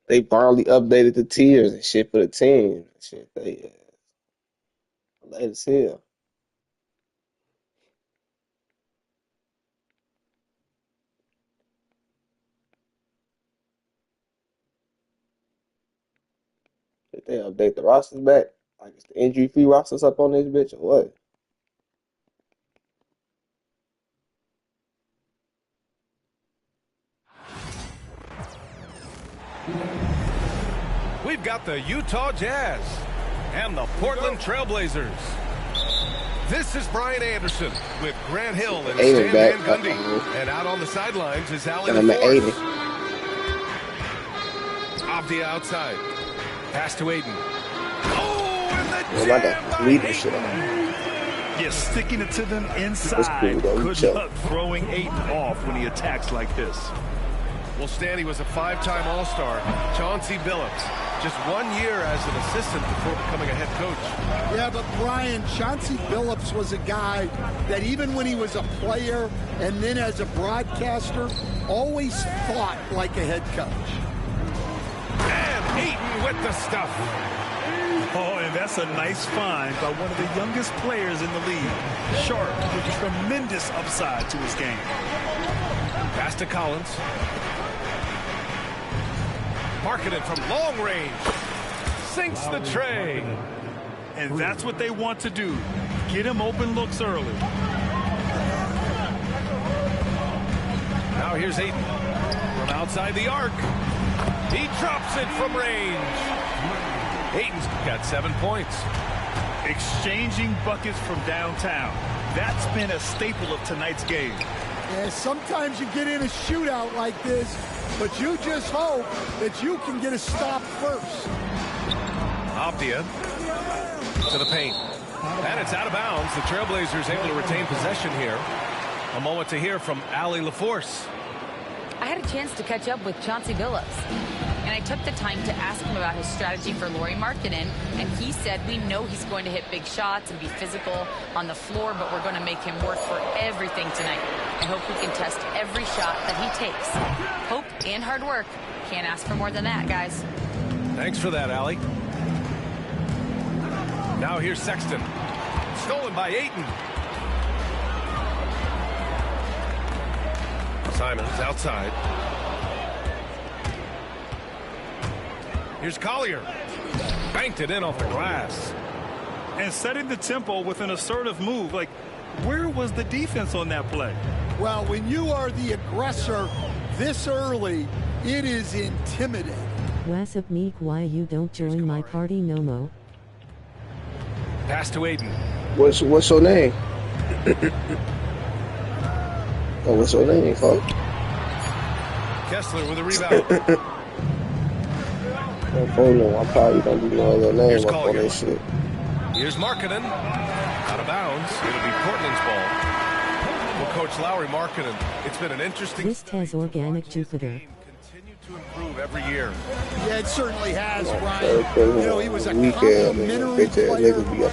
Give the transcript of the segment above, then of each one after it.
They finally updated the tiers and shit for the team. Shit, they late as hell. Did they update the rosters back? Like, is the injury free rosters up on this bitch or what? We've got the Utah Jazz and the Portland Trailblazers. This is Brian Anderson with Grant Hill and Stan Van Gundy. And out on the sidelines is Allie LaForce. Avdia outside. Pass to Aiden. Oh, and the jam! Yeah, sticking it to them inside. Good luck throwing Aiden off when he attacks like this. Well, Stan, he was a 5-time All-Star. Chauncey Billups. Just 1 year as an assistant before becoming a head coach. Yeah, but Brian, Chauncey Billups was a guy that even when he was a player and then as a broadcaster, always thought like a head coach. And Ayton with the stuff. Oh, and that's a nice find by one of the youngest players in the league. Sharp with tremendous upside to his game. Pass to Collins. Marketed from long range. Sinks the tray. And that's what they want to do. Get him open looks early. Now here's Ayton. From outside the arc. He drops it from range. Ayton's got 7 points. Exchanging buckets from downtown. That's been a staple of tonight's game. Yeah, sometimes you get in a shootout like this, but you just hope that you can get a stop first. Avdia to the paint. And it's out of bounds. The Trailblazers able to retain possession here. A moment to hear from Allie LaForce. I had a chance to catch up with Chauncey Billups, and I took the time to ask him about his strategy for Lauri Markkanen, and he said, we know he's going to hit big shots and be physical on the floor, but we're going to make him work for everything tonight. I hope we can test every shot that he takes. Hope and hard work. Can't ask for more than that, guys. Thanks for that, Allie. Now here's Sexton. Stolen by Ayton. Simons outside. Here's Collier. Banked it in off the glass. And setting the tempo with an assertive move. Like, where was the defense on that play? Well, when you are the aggressor this early, it is intimidating. What's up, Meek? Why you don't join my party no mo? Pass to Ayton. What's your name? Oh, what's your name, folks? Kessler with a rebound. I probably don't do no other name up on that shit. Here's Markkanen. Out of bounds. It'll be Portland's ball. Well, Coach Lauri Markkanen, it's been an interesting... This has organic Jupiter. To improve every year. Yeah, it certainly has, Brian. You know, he was a complimentary player. You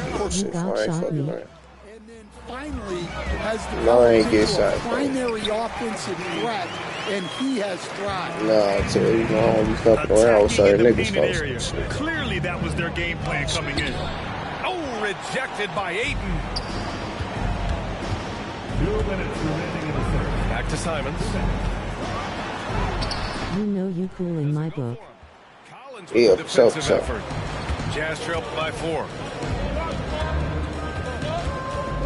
got shot, me. And then finally has ain't developed get into shot, a primary offensive threat, and he has thrived. Nah, I tell you, you fucking around with certain niggas folks. Clearly that was their game plan coming in. Oh, rejected by Ayton. 2 minutes remaining in the third. Back to Simons. You know you cool in my book. Collins with the defensive effort. Jazz trail by 4.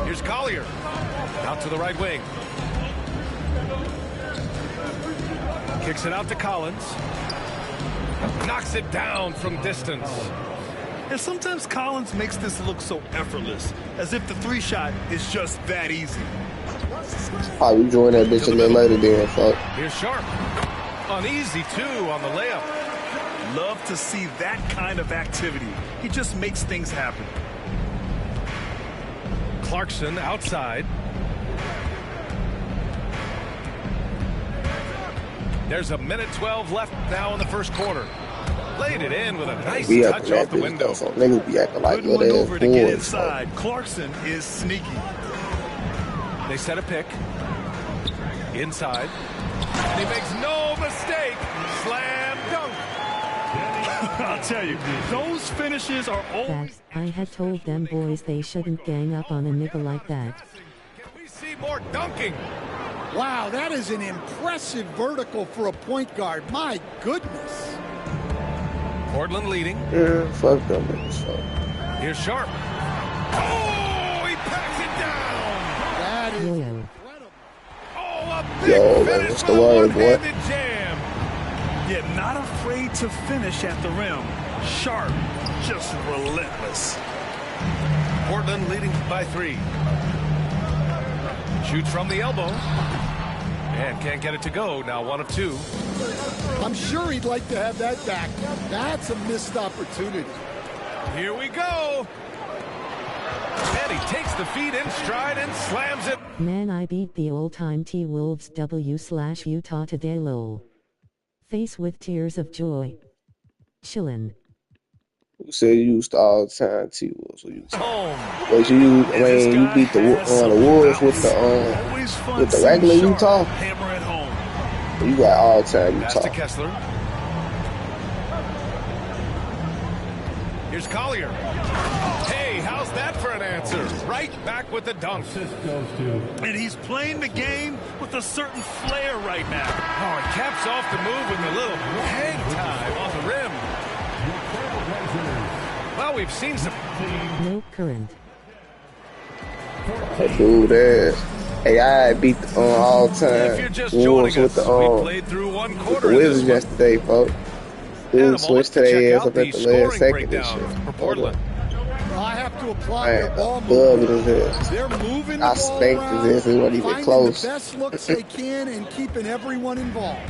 Here's Collier. Out to the right wing. Kicks it out to Collins. Knocks it down from distance. And sometimes Collins makes this look so effortless, as if the 3-shot is just that easy. Oh, you join that bitch a little later then, fuck. Here's Sharp. An easy 2 on the layup. Love to see that kind of activity. He just makes things happen. Clarkson outside. There's a minute 12 left now in the first quarter. Laid it in with a nice touch off the window. Niggas be acting like good one over to get inside. Clarkson is sneaky. They set a pick. Inside. And he makes no mistake. Slam dunk. I'll tell you, those finishes are always... I had told them boys they shouldn't gang up on a nigga like that. Can we see more dunking? Wow, that is an impressive vertical for a point guard. My goodness. Portland leading. Yeah, fuck them niggas. Here's Sharp. Oh, he packs it down. That is Yo. Oh, a big finish what's with the a word, boy? one-handed jam. Yet not afraid to finish at the rim. Sharp, just relentless. Portland leading by 3. Shoots from the elbow. And can't get it to go. Now 1 of 2. I'm sure he'd like to have that back. That's a missed opportunity. Here we go. And he takes the feed in stride and slams it. Man, I beat the all-time T-Wolves W/Utah today, lol. Face with tears of joy. Chillin'. Who said you used to all the time T-Wolves? Home. But you beat the Wolves with the regular Utah. Hammer at home. You got all time Pass Utah. to Kessler. Here's Collier. Hey, how's that for an answer? Right back with the dunk. And he's playing the game with a certain flair right now. Oh, he caps off the move with a little hang time off the rim. Well, we've seen some. No current. Dude, hey, I beat the all time If you're just joining Wolves us, with we played through one quarter the of Wizards this one. yesterday, folks. Dude switched to their ass up at the last second and breakdown shit. for Portland. Well, I have to applaud Man, their ball love movement. it as hell. They're moving I the ball spanked around, his ass. It wasn't even finding close. the best looks they can and keeping everyone involved.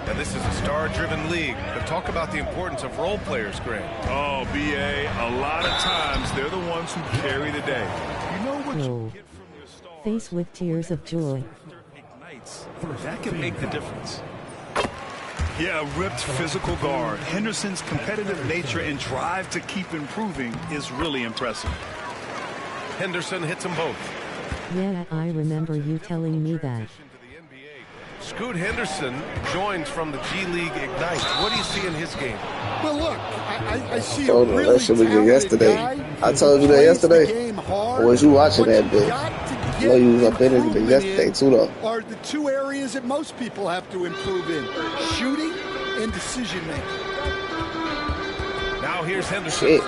And this is a star-driven league, but talk about the importance of role players, Grant. Oh, B.A., a lot of times they're the ones who carry the day. You know what No. you get from your star. Face with tears of joy. Ignites. That can make the difference. Yeah, a ripped physical guard. Henderson's competitive nature and drive to keep improving is really impressive. Henderson hits them both. Yeah, I remember you telling me that. Scoot Henderson joins from the G League Ignite. What do you see in his game? Well, look, I see a told you really that shit was talented yesterday. guy I who told you that plays yesterday. the game hard, Or was you watching but that you bitch? got to I know you was get up in it improvement yesterday too, though. Are the 2 areas that most people have to improve in: shooting and decision making. Now here's Henderson. Shit.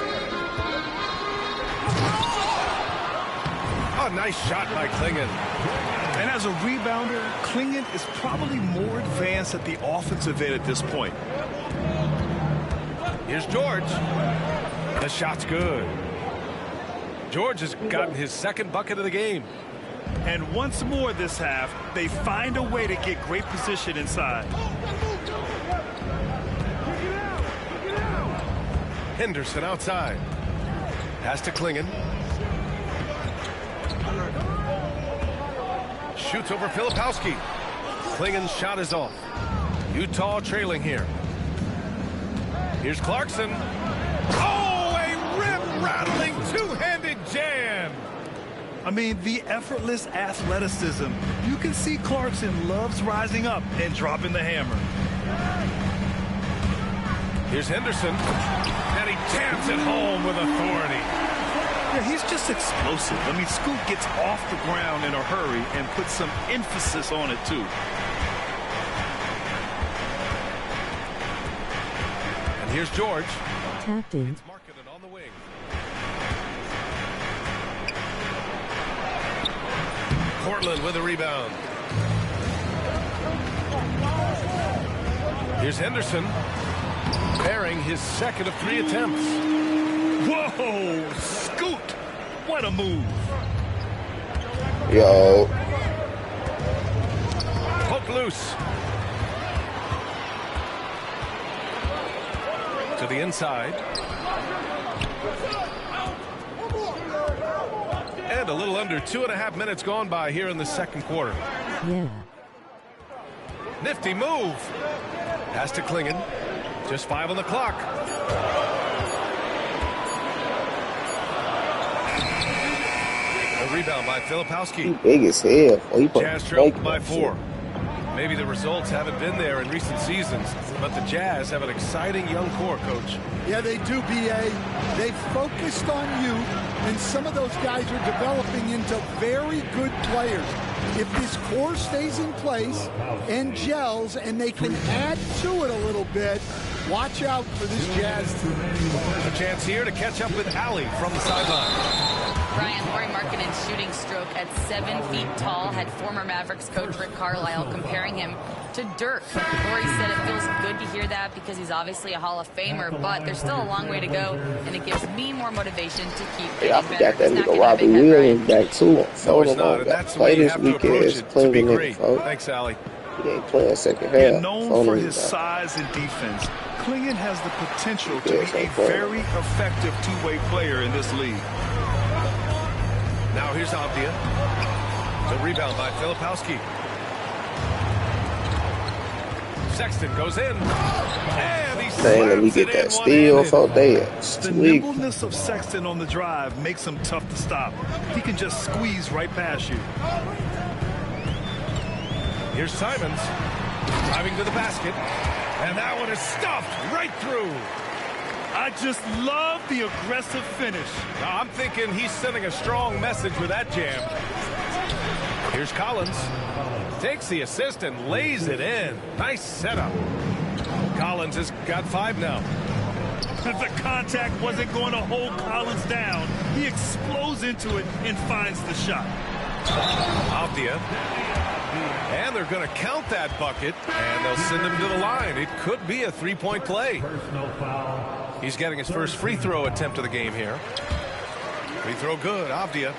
A nice shot by Klingon. And as a rebounder, Klingon is probably more advanced at the offensive end at this point. Here's George. The shot's good. George has gotten his second bucket of the game. And once more this half, they find a way to get great position inside. Henderson outside. Pass to Klingon. Shoots over Filipowski. Klingon's shot is off. Utah trailing here. Here's Clarkson. Oh, a rib-rattling two-handed jam. I mean, the effortless athleticism. You can see Clarkson loves rising up and dropping the hammer. Here's Henderson, and he jams it home with authority. Yeah, he's just explosive. I mean, Scoot gets off the ground in a hurry and puts some emphasis on it, too. And here's George. Tapped in. It's marketed on the wing. Portland with a rebound. Here's Henderson, bearing his second of 3 attempts. Whoa, Scoot! What a move. Yo. Hook loose. To the inside. And a little under 2.5 minutes gone by here in the second quarter. Yeah. Nifty move. Pass to Klingon. Just 5 on the clock. A rebound by Filipowski. He big as hell. Oh, he Jazz trail by 4. Maybe the results haven't been there in recent seasons, but the Jazz have an exciting young core, Coach. Yeah, they do, B.A. They've focused on youth, and some of those guys are developing into very good players. If this core stays in place and gels and they can add to it a little bit, watch out for this Jazz team. A chance here to catch up with Allie from the sideline. Brian, Lauri Markkanen's shooting stroke at 7 feet tall had former Mavericks coach Rick Carlisle comparing him to Dirk. Lauri said it feels good to hear that because he's obviously a Hall of Famer, but there's still a long way to go, and it gives me more motivation to keep getting I better. forgot that nigga Robbie Williams back too. No, it's not, and that's the way you have to approach it to be great. Thanks, Allie. He ain't playing second half. He's known for his size and defense. Klingon has the potential to be a very effective two-way player in this league. Now here's Avdia. The rebound by Filipowski. Sexton goes in. And he let me get that steal for there. The nimbleness of Sexton on the drive makes him tough to stop. He can just squeeze right past you. Here's Simons driving to the basket. And that one is stuffed right through. I just love the aggressive finish. Now, I'm thinking he's sending a strong message with that jam. Here's Collins. Takes the assist and lays it in. Nice setup. Collins has got 5 now. The contact wasn't going to hold Collins down. He explodes into it and finds the shot. Avdia. And they're going to count that bucket, and they'll send him to the line. It could be a 3-point play. He's getting his first free throw attempt of the game here. Free throw good, Avdia.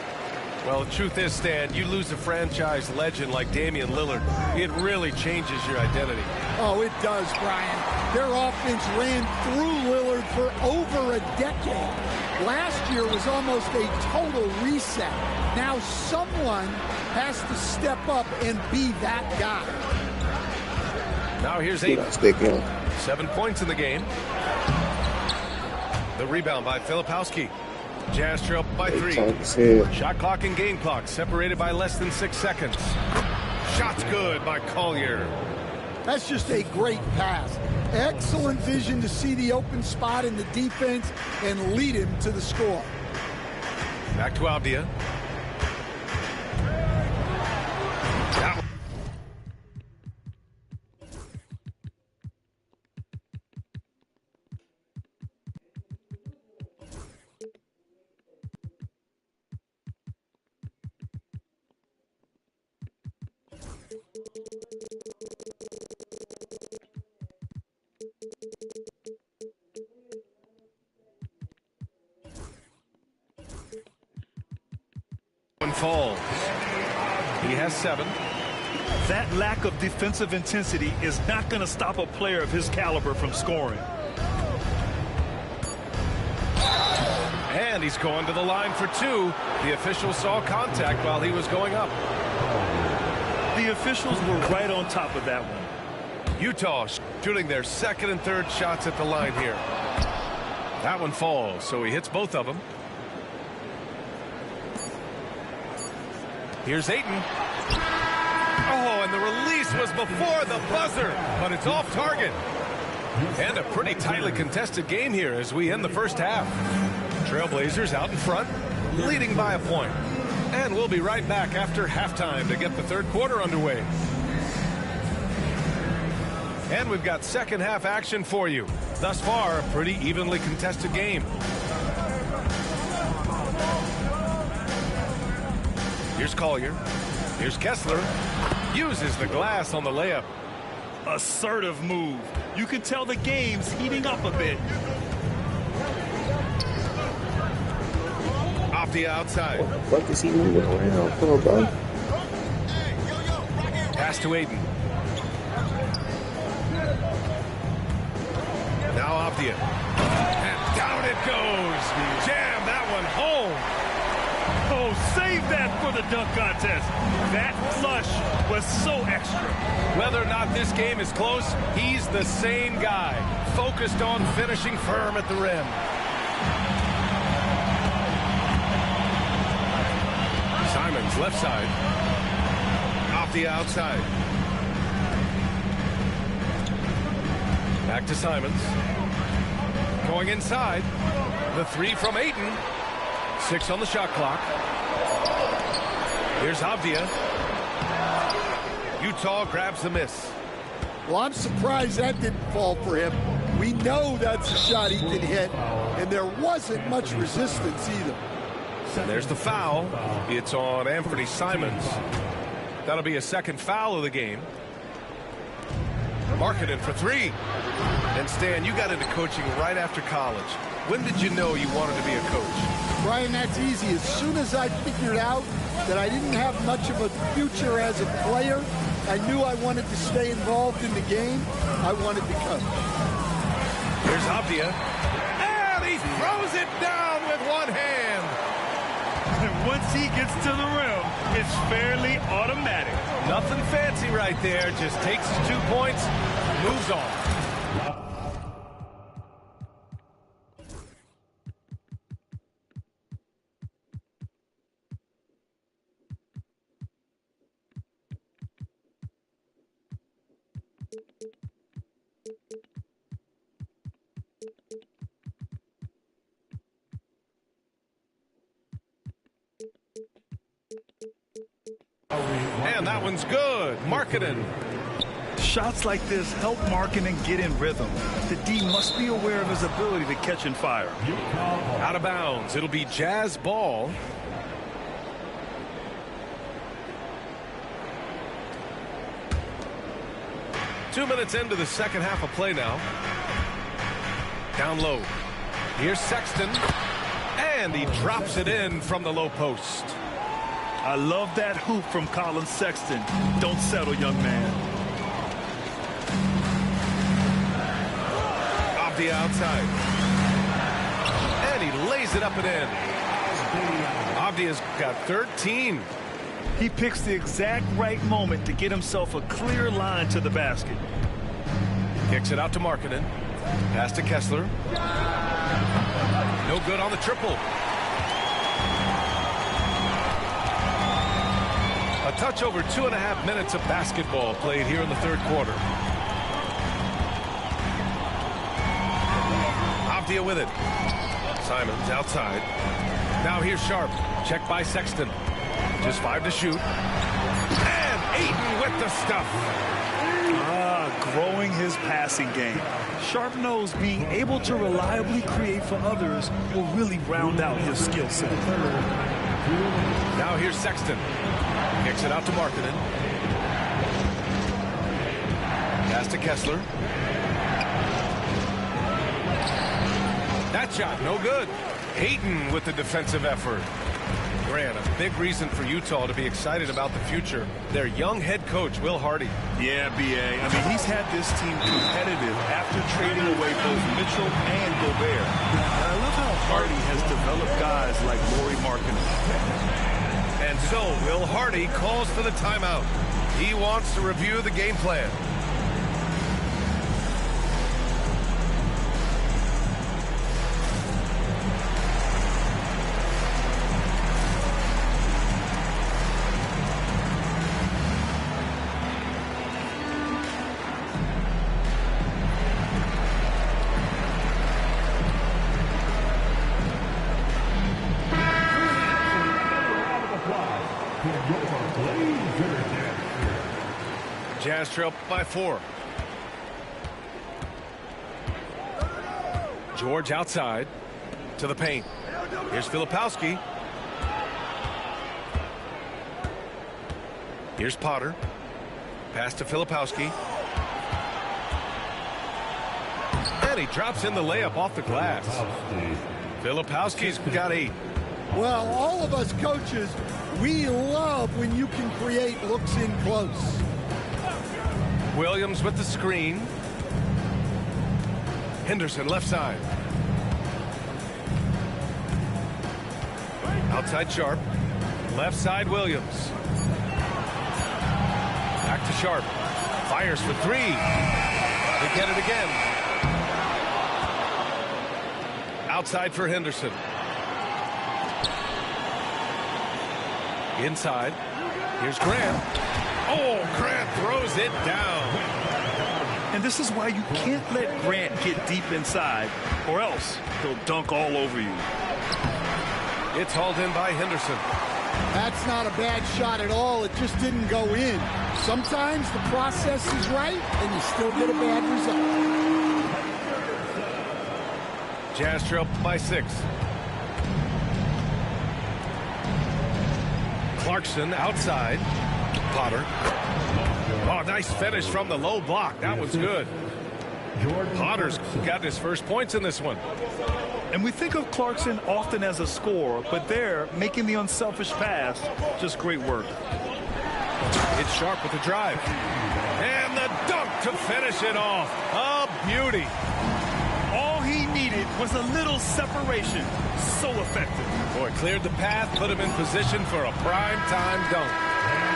Well, the truth is, Stan, you lose a franchise legend like Damian Lillard, it really changes your identity. Oh, it does, Brian. Their offense ran through Lillard for over a decade. Last year was almost a total reset. Now someone has to step up and be that guy. Now here's 8. 7 points in the game. The rebound by Filipowski. Jazz trail by 3. Shot clock and game clock separated by less than 6 seconds. Shot's good by Collier. That's just a great pass. Excellent vision to see the open spot in the defense and lead him to the score. Back to Avdia. Falls. He has 7. That lack of defensive intensity is not going to stop a player of his caliber from scoring. And he's going to the line for 2. The official saw contact while he was going up. The officials were right on top of that one. Utah shooting their second and third shots at the line here. That one falls, so he hits both of them. Here's Ayton. Oh, and the release was before the buzzer, but it's off target. And a pretty tightly contested game here as we end the first half. Trailblazers out in front, leading by a point. And we'll be right back after halftime to get the third quarter underway. And we've got second half action for you. Thus far, a pretty evenly contested game. Here's Collier. Here's Kessler. Uses the glass on the layup. Assertive move. You can tell the game's heating up a bit. Off the outside. What is he moving around for, bro? Pass to Ayton. Now Avdia. And down it goes. Jam that one home. Oh, save that for the dunk contest. That flush was so extra. Whether or not this game is close, he's the same guy, focused on finishing firm at the rim. Simons left side. Off the outside. Back to Simons. Going inside. The three from Ayton. 6 on the shot clock. Here's Avdia. Utah grabs the miss. Well, I'm surprised that didn't fall for him. We know that's a shot he can hit, and there wasn't much resistance either. There's the foul. It's on Anthony Simons. That'll be a second foul of the game. Markkanen for three. And Stan, you got into coaching right after college. When did you know you wanted to be a coach? Brian, that's easy. As soon as I figured out that I didn't have much of a future as a player, I knew I wanted to stay involved in the game. I wanted to coach. Here's Avdia. And he throws it down with one hand. And once he gets to the rim, it's fairly automatic. Nothing fancy right there. Just takes his 2 points, moves on. And that one's good. Markkanen. Shots like this help Markkanen get in rhythm. The D must be aware of his ability to catch and fire. Out of bounds. It'll be Jazz ball. Two minutes into the second half of play now. Down low. Here's Sexton. And he drops it in from the low post. I love that hoop from Colin Sexton. Don't settle, young man. Off the outside. And he lays it up and in. Avdia's got 13. He picks the exact right moment to get himself a clear line to the basket. Kicks it out to Markkanen. Pass to Kessler. No good on the triple. A touch over 2.5 minutes of basketball played here in the third quarter. Avdia with it. Simons outside. Now here's Sharp. Check by Sexton. Just 5 to shoot. And Ayton with the stuff. Growing his passing game. Sharp knows being able to reliably create for others will really round out his skill set. Now here's Sexton. Kicks it out to Markkanen. Pass to Kessler. That shot, no good. Ayton with the defensive effort. Grant, a big reason for Utah to be excited about the future. Their young head coach, Will Hardy. Yeah, B.A. I mean, he's had this team competitive after trading away both Mitchell and Gobert. And I love how Hardy has developed guys like Lauri Markkanen. And so, Will Hardy calls for the timeout. He wants to review the game plan. Jazz trail by 4. George outside to the paint. Here's Filipowski. Here's Potter. Pass to Filipowski. And he drops in the layup off the glass. Filipowski's got 8. Well, all of us coaches, we love when you can create looks in close. Williams with the screen. Henderson left side. Outside Sharp. Left side Williams. Back to Sharp. Fires for 3. They get it again. Outside for Henderson. Inside. Here's Grant. Oh, Grant throws it down. And this is why you can't let Grant get deep inside, or else he'll dunk all over you. It's hauled in by Henderson. That's not a bad shot at all. It just didn't go in. Sometimes the process is right, and you still get a bad result. Jazz trail by 6. Clarkson outside. Potter. Oh, nice finish from the low block. That was good. Potter's got his first points in this one. And we think of Clarkson often as a scorer, but there, making the unselfish pass, just great work. It's Sharp with the drive. And the dunk to finish it off. A beauty. All he needed was a little separation. So effective. Boy, cleared the path, put him in position for a prime-time dunk.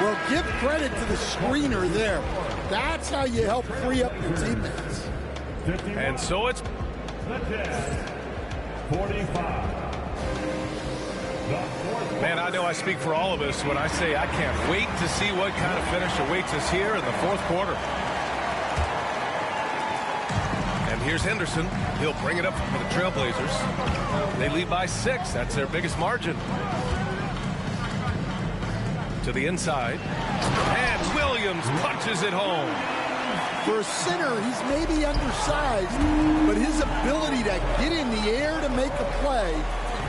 Well, give credit to the screener there. That's how you help free up your teammates. And so it's 45. Man, I know I speak for all of us when I say I can't wait to see what kind of finish awaits us here in the 4th quarter. And here's Henderson. He'll bring it up for the Trailblazers. They lead by 6. That's their biggest margin. To the inside. And Williams punches it home. For a center, he's maybe undersized, but his ability to get in the air to make a play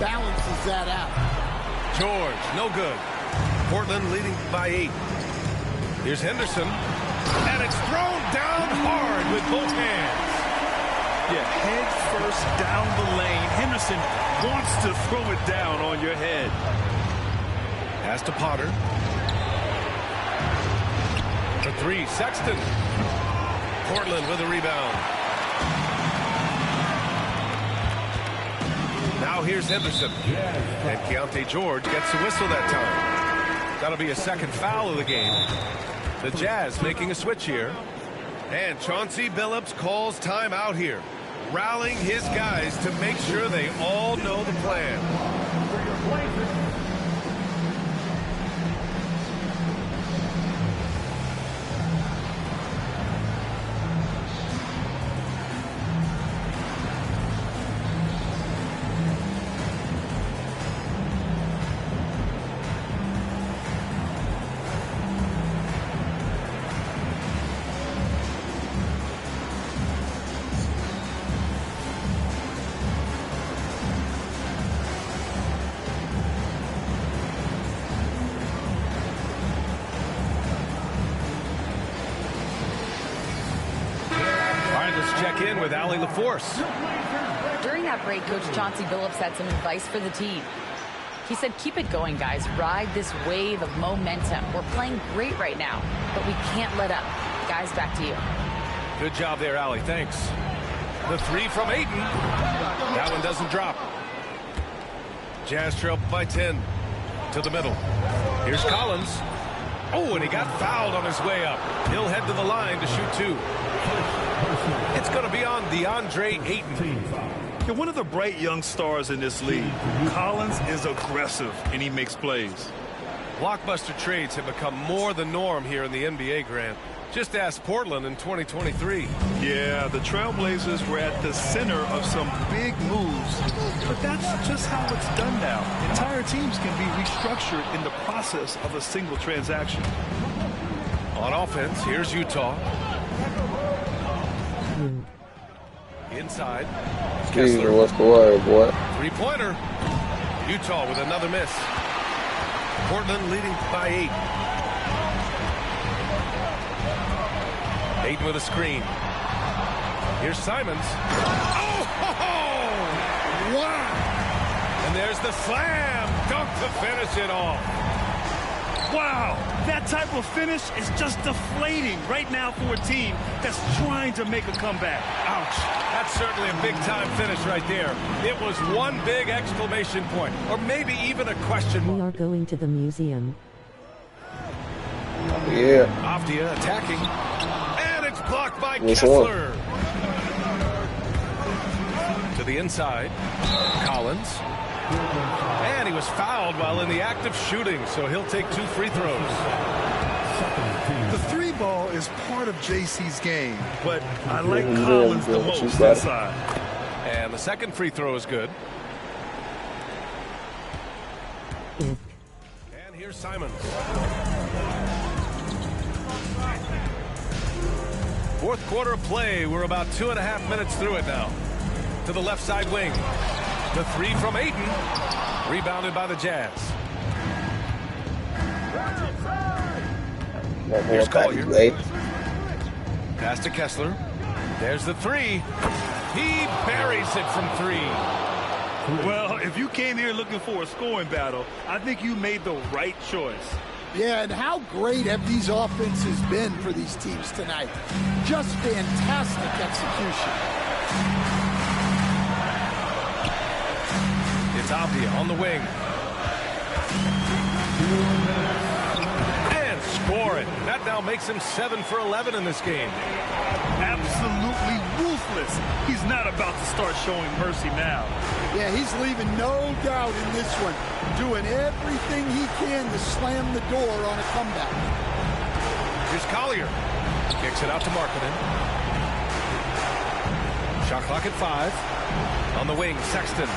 balances that out. George, no good. Portland leading by 8. Here's Henderson. And it's thrown down hard with both hands. Yeah, head first down the lane. Henderson wants to throw it down on your head. Pass to Potter. For 3, Sexton. Portland with a rebound. Now here's Henderson. And Keontae George gets the whistle that time. That'll be a second foul of the game. The Jazz making a switch here. And Chauncey Billups calls timeout here, rallying his guys to make sure they all know the plan. Check in with Allie LaForce. During that break, Coach Chauncey Billups had some advice for the team. He said, keep it going, guys. Ride this wave of momentum. We're playing great right now, but we can't let up. Guys, back to you. Good job there, Allie. Thanks. The 3 from Ayton. That one doesn't drop. Jazz trail by 10 to the middle. Here's Collins. Oh, and he got fouled on his way up. He'll head to the line to shoot 2. It's going to be on DeAndre Ayton. You're one of the bright young stars in this league. Collins is aggressive, and he makes plays. Blockbuster trades have become more the norm here in the NBA, Grant. Just ask Portland in 2023. Yeah, the Trailblazers were at the center of some big moves, but that's just how it's done now. Entire teams can be restructured in the process of a single transaction. On offense, here's Utah. Inside. Kessler, what's the word, boy? Three-pointer. Utah with another miss. Portland leading by 8. Ayton with a screen. Here's Simons. Oh! Wow! And there's the slam dunk to finish it off. Wow, that type of finish is just deflating right now for a team that's trying to make a comeback. Ouch. That's certainly a big-time finish right there. It was one big exclamation point, or maybe even a question mark. We are going to the museum. Yeah. Avdia attacking. And it's blocked by Kessler. To the inside. Collins. And he was fouled while in the act of shooting, so he'll take 2 free throws. The 3-ball is part of JC's game, but I like Collins the most inside. And the second free throw is good. And here's Simons. Fourth quarter of play. We're about 2.5 minutes through it now. To the left side wing. The 3 from Ayton. Rebounded by the Jazz. Here's Collier. Pass to Kessler. There's the 3. He buries it from 3. Well, if you came here looking for a scoring battle, I think you made the right choice. Yeah, and how great have these offenses been for these teams tonight? Just fantastic execution. It's Avdia on the wing. And score it. That now makes him 7 for 11 in this game. Absolutely ruthless. He's not about to start showing mercy now. Yeah, he's leaving no doubt in this one. Doing everything he can to slam the door on a comeback. Here's Collier. Kicks it out to Markkanen. Shot clock at 5. On the wing, Sexton.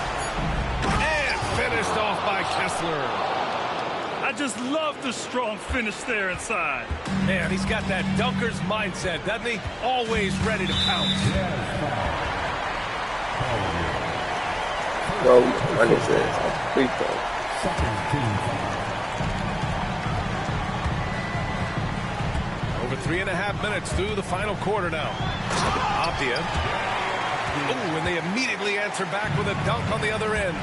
And finished off by Kessler. I just love the strong finish there inside. Man, he's got that dunker's mindset, doesn't he? Always ready to pounce. No, what is it? Free throw. Over 3.5 minutes through the final quarter now. Avdia. Oh, and they immediately answer back with a dunk on the other end.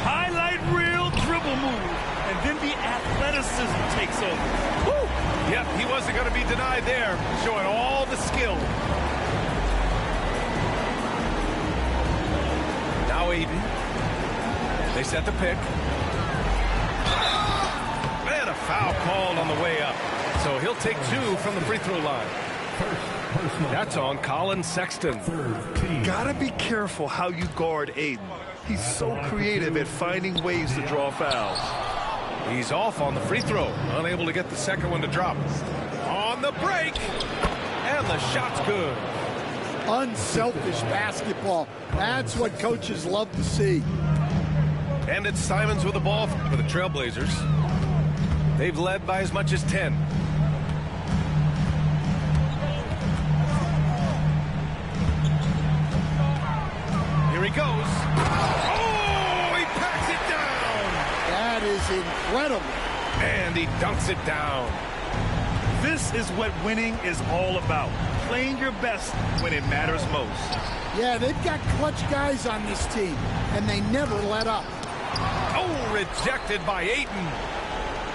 Highlight reel dribble move. And then the athleticism takes over. Woo! Yep, he wasn't going to be denied there. Showing all the skill. Now Ayton. They set the pick. And a foul called on the way up. So he'll take 2 from the free throw line. That's on Colin Sexton. Gotta be careful how you guard Ayton. He's so creative at finding ways to draw fouls. He's off on the free throw. Unable to get the second one to drop. On the break. And the shot's good. Unselfish basketball. That's what coaches love to see. And it's Simons with the ball for the Trailblazers. They've led by as much as 10. Here he goes. Oh, he packs it down. That is incredible. And he dunks it down. This is what winning is all about. Playing your best when it matters most. Yeah, they've got clutch guys on this team, and they never let up. Oh, rejected by Ayton.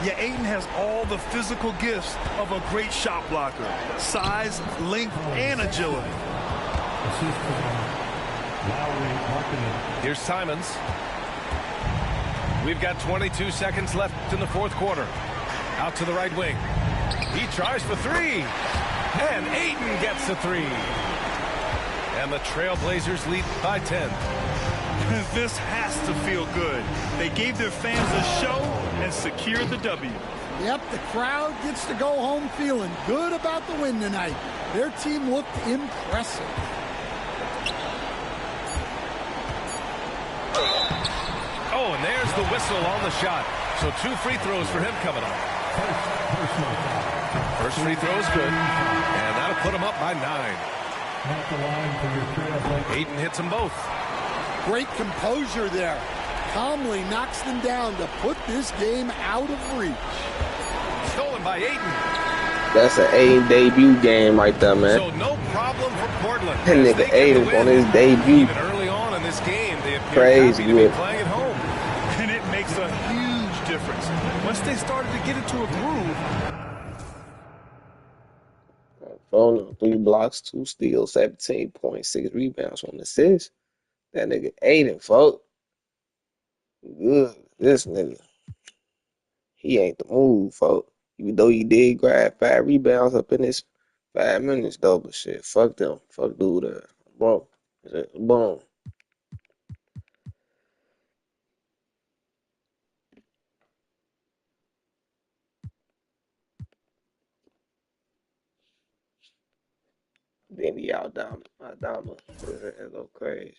Yeah, Ayton has all the physical gifts of a great shot blocker. Size, length, and agility. Here's Simons. We've got 22 seconds left in the fourth quarter. Out to the right wing. He tries for 3. And Ayton gets the 3. And the Trailblazers lead by 10. This has to feel good. They gave their fans a show and secured the W. Yep, the crowd gets to go home feeling good about the win tonight. Their team looked impressive. Oh, and there's the whistle on the shot. So 2 free throws for him coming up. First free throw is good, and that'll put him up by 9. Ayton hits them both. Great composure there. Calmly knocks them down to put this game out of reach. Stolen by Ayton. That's an Ayton debut game right there, man. So no problem for Portland. That nigga Ayton on his debut. Even early on in this game, they appear crazy happy to be playing at home. And it makes a huge difference. Once they started to get into a groove. 3 blocks, 2 steals, 17.6 rebounds on assists. That nigga Ayton, folks. Good. This nigga. He ain't the move, folks. Even though he did grab 5 rebounds up in his 5 minutes, though, but shit, fuck them. Fuck dude there. Bro. Boom. Then he out down. That go crazy.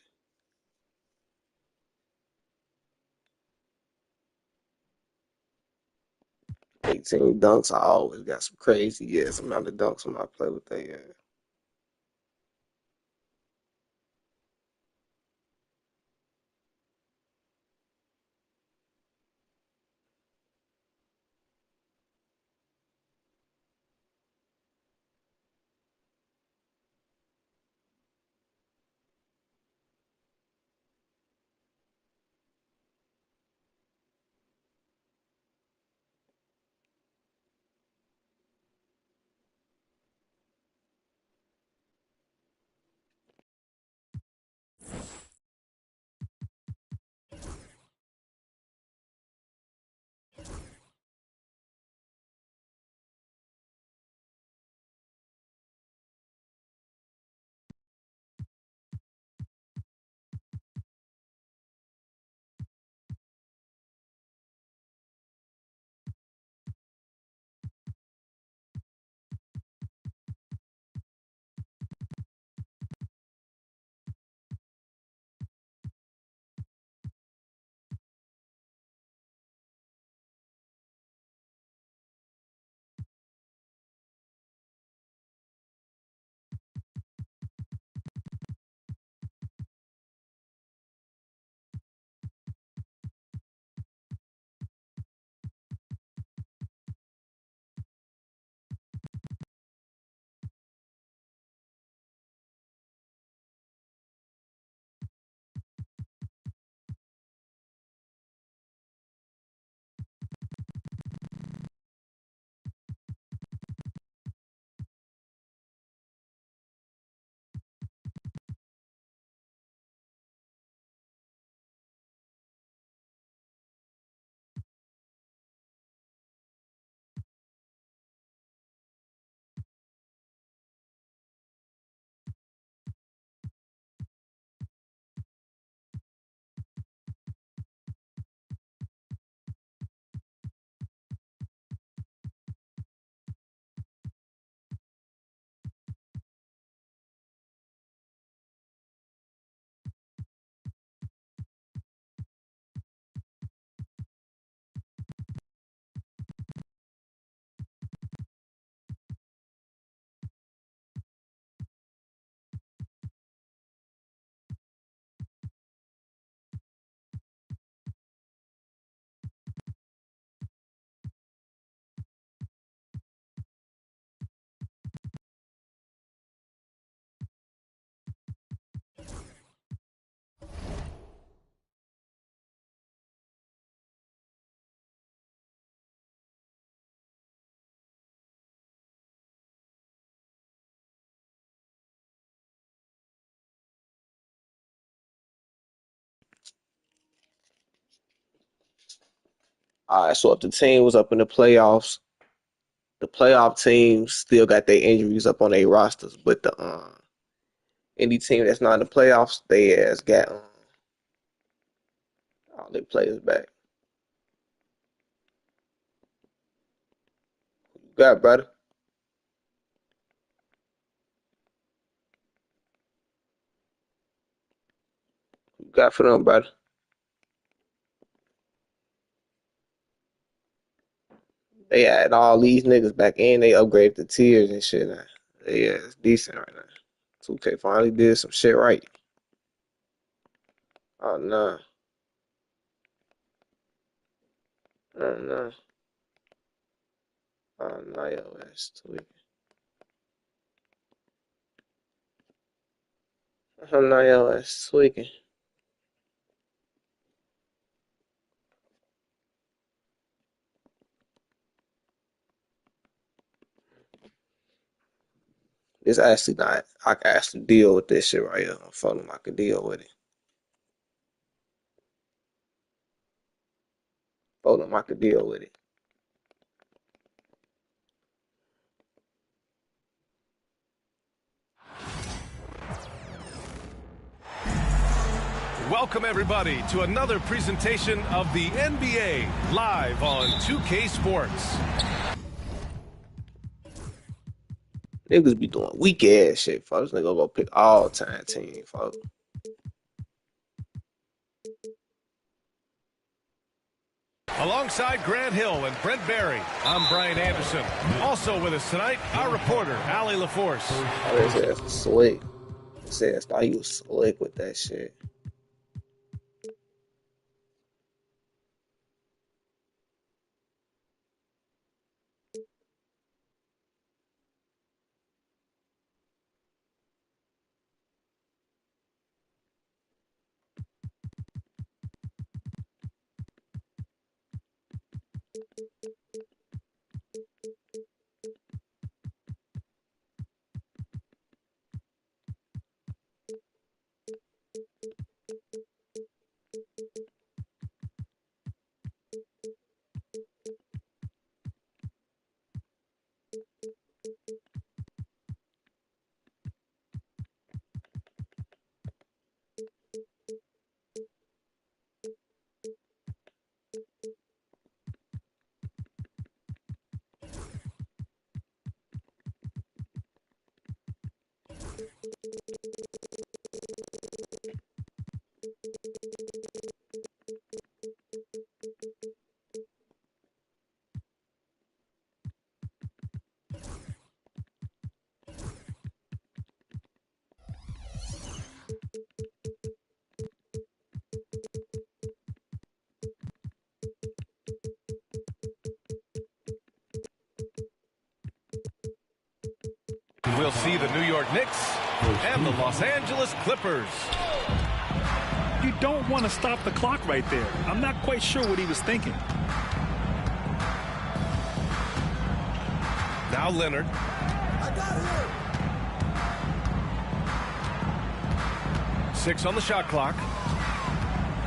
18 dunks. I always got some crazy ass amount of dunks when I play with they ass. All right, so if the team was up in the playoffs, the playoff teams still got their injuries up on their rosters, but the any team that's not in the playoffs, they has got all their players back. You got, brother? You got for them, brother? They add all these niggas back in. They upgraded the tiers and shit now. Yeah, it's decent right now. 2K finally did some shit right. Oh, no. Oh, no. Oh, no, yo, that's tweaking. Oh, no, yo, that's tweaking. It's actually not. I can actually deal with this shit right here. On phone, I can deal with it. Phone, I can deal with it. Welcome, everybody, to another presentation of the NBA live on 2K Sports. Niggas be doing weak ass shit, folks. Nigga go pick all time team, folks. Alongside Grant Hill and Brent Barry, I'm Brian Anderson. Also with us tonight, our reporter, Allie LaForce. Oh, his ass was slick. His ass thought he was slick with that shit. We'll see the New York Knicks and the Los Angeles Clippers. You don't want to stop the clock right there. I'm not quite sure what he was thinking. Now Leonard. I got him. 6 on the shot clock.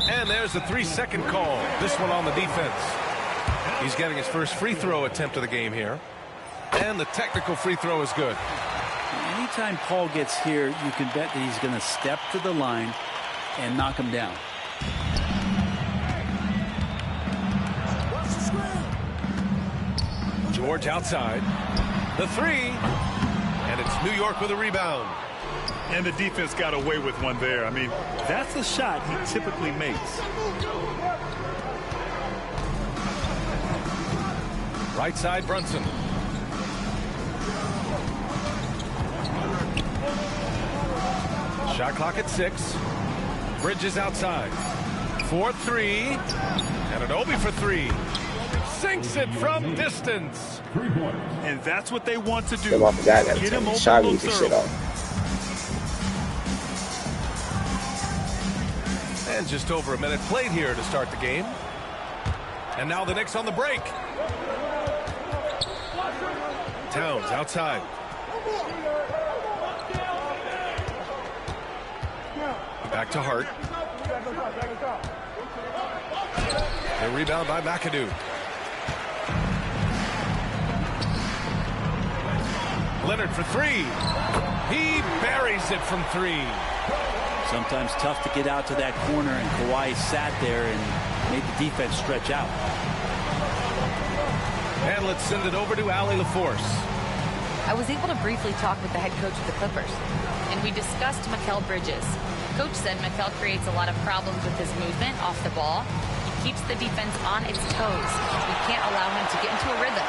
And there's a 3-second call. This one on the defense. He's getting his first free throw attempt of the game here. And the technical free throw is good. Anytime Paul gets here, you can bet that he's going to step to the line and knock him down. George outside. The 3. And it's New York with a rebound. And the defense got away with one there. I mean, that's a shot he typically makes. Right side, Brunson. Shot clock at 6. Bridges outside. 4-3. And an Obi for 3. Sinks it from distance. And that's what they want to do. Get off the guy that Get him open shot looks shit off. And just over a minute played here to start the game. And now the Knicks on the break. Towns outside. Back to Hart. The rebound by McAdoo. Leonard for 3. He buries it from 3. Sometimes tough to get out to that corner, and Kawhi sat there and made the defense stretch out. And let's send it over to Allie LaForce. I was able to briefly talk with the head coach of the Clippers, and we discussed Mikal Bridges. Coach said Mikal creates a lot of problems with his movement off the ball. He keeps the defense on its toes. We can't allow him to get into a rhythm.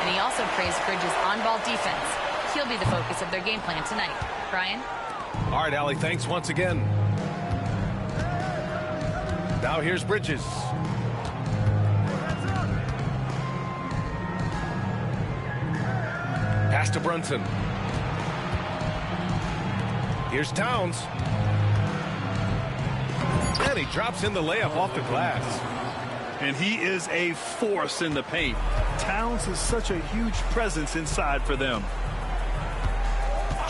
And he also praised Bridges' on-ball defense. He'll be the focus of their game plan tonight. Brian? All right, Allie, thanks once again. Now here's Bridges. Pass to Brunson. Here's Towns. And he drops in the layup off the glass. And he is a force in the paint. Towns is such a huge presence inside for them.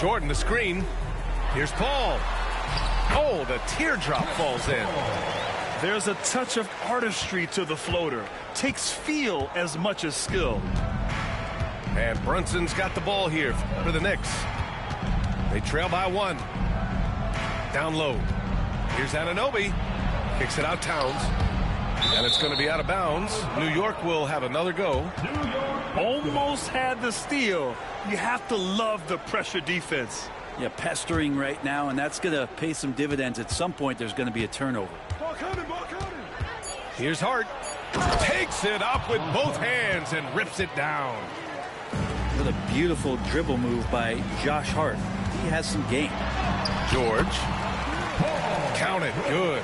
Jordan, the screen. Here's Paul. Oh, the teardrop falls in. There's a touch of artistry to the floater. Takes feel as much as skill. And Brunson's got the ball here for the Knicks. They trail by 1. Down low. Here's Anunoby. Kicks it out Towns. And it's going to be out of bounds. New York will have another go. Almost had the steal. You have to love the pressure defense. Yeah, pestering right now, and that's going to pay some dividends. At some point, there's going to be a turnover. Here's Hart. Takes it up with both hands and rips it down. What a beautiful dribble move by Josh Hart. He has some game. George. Count it. Good.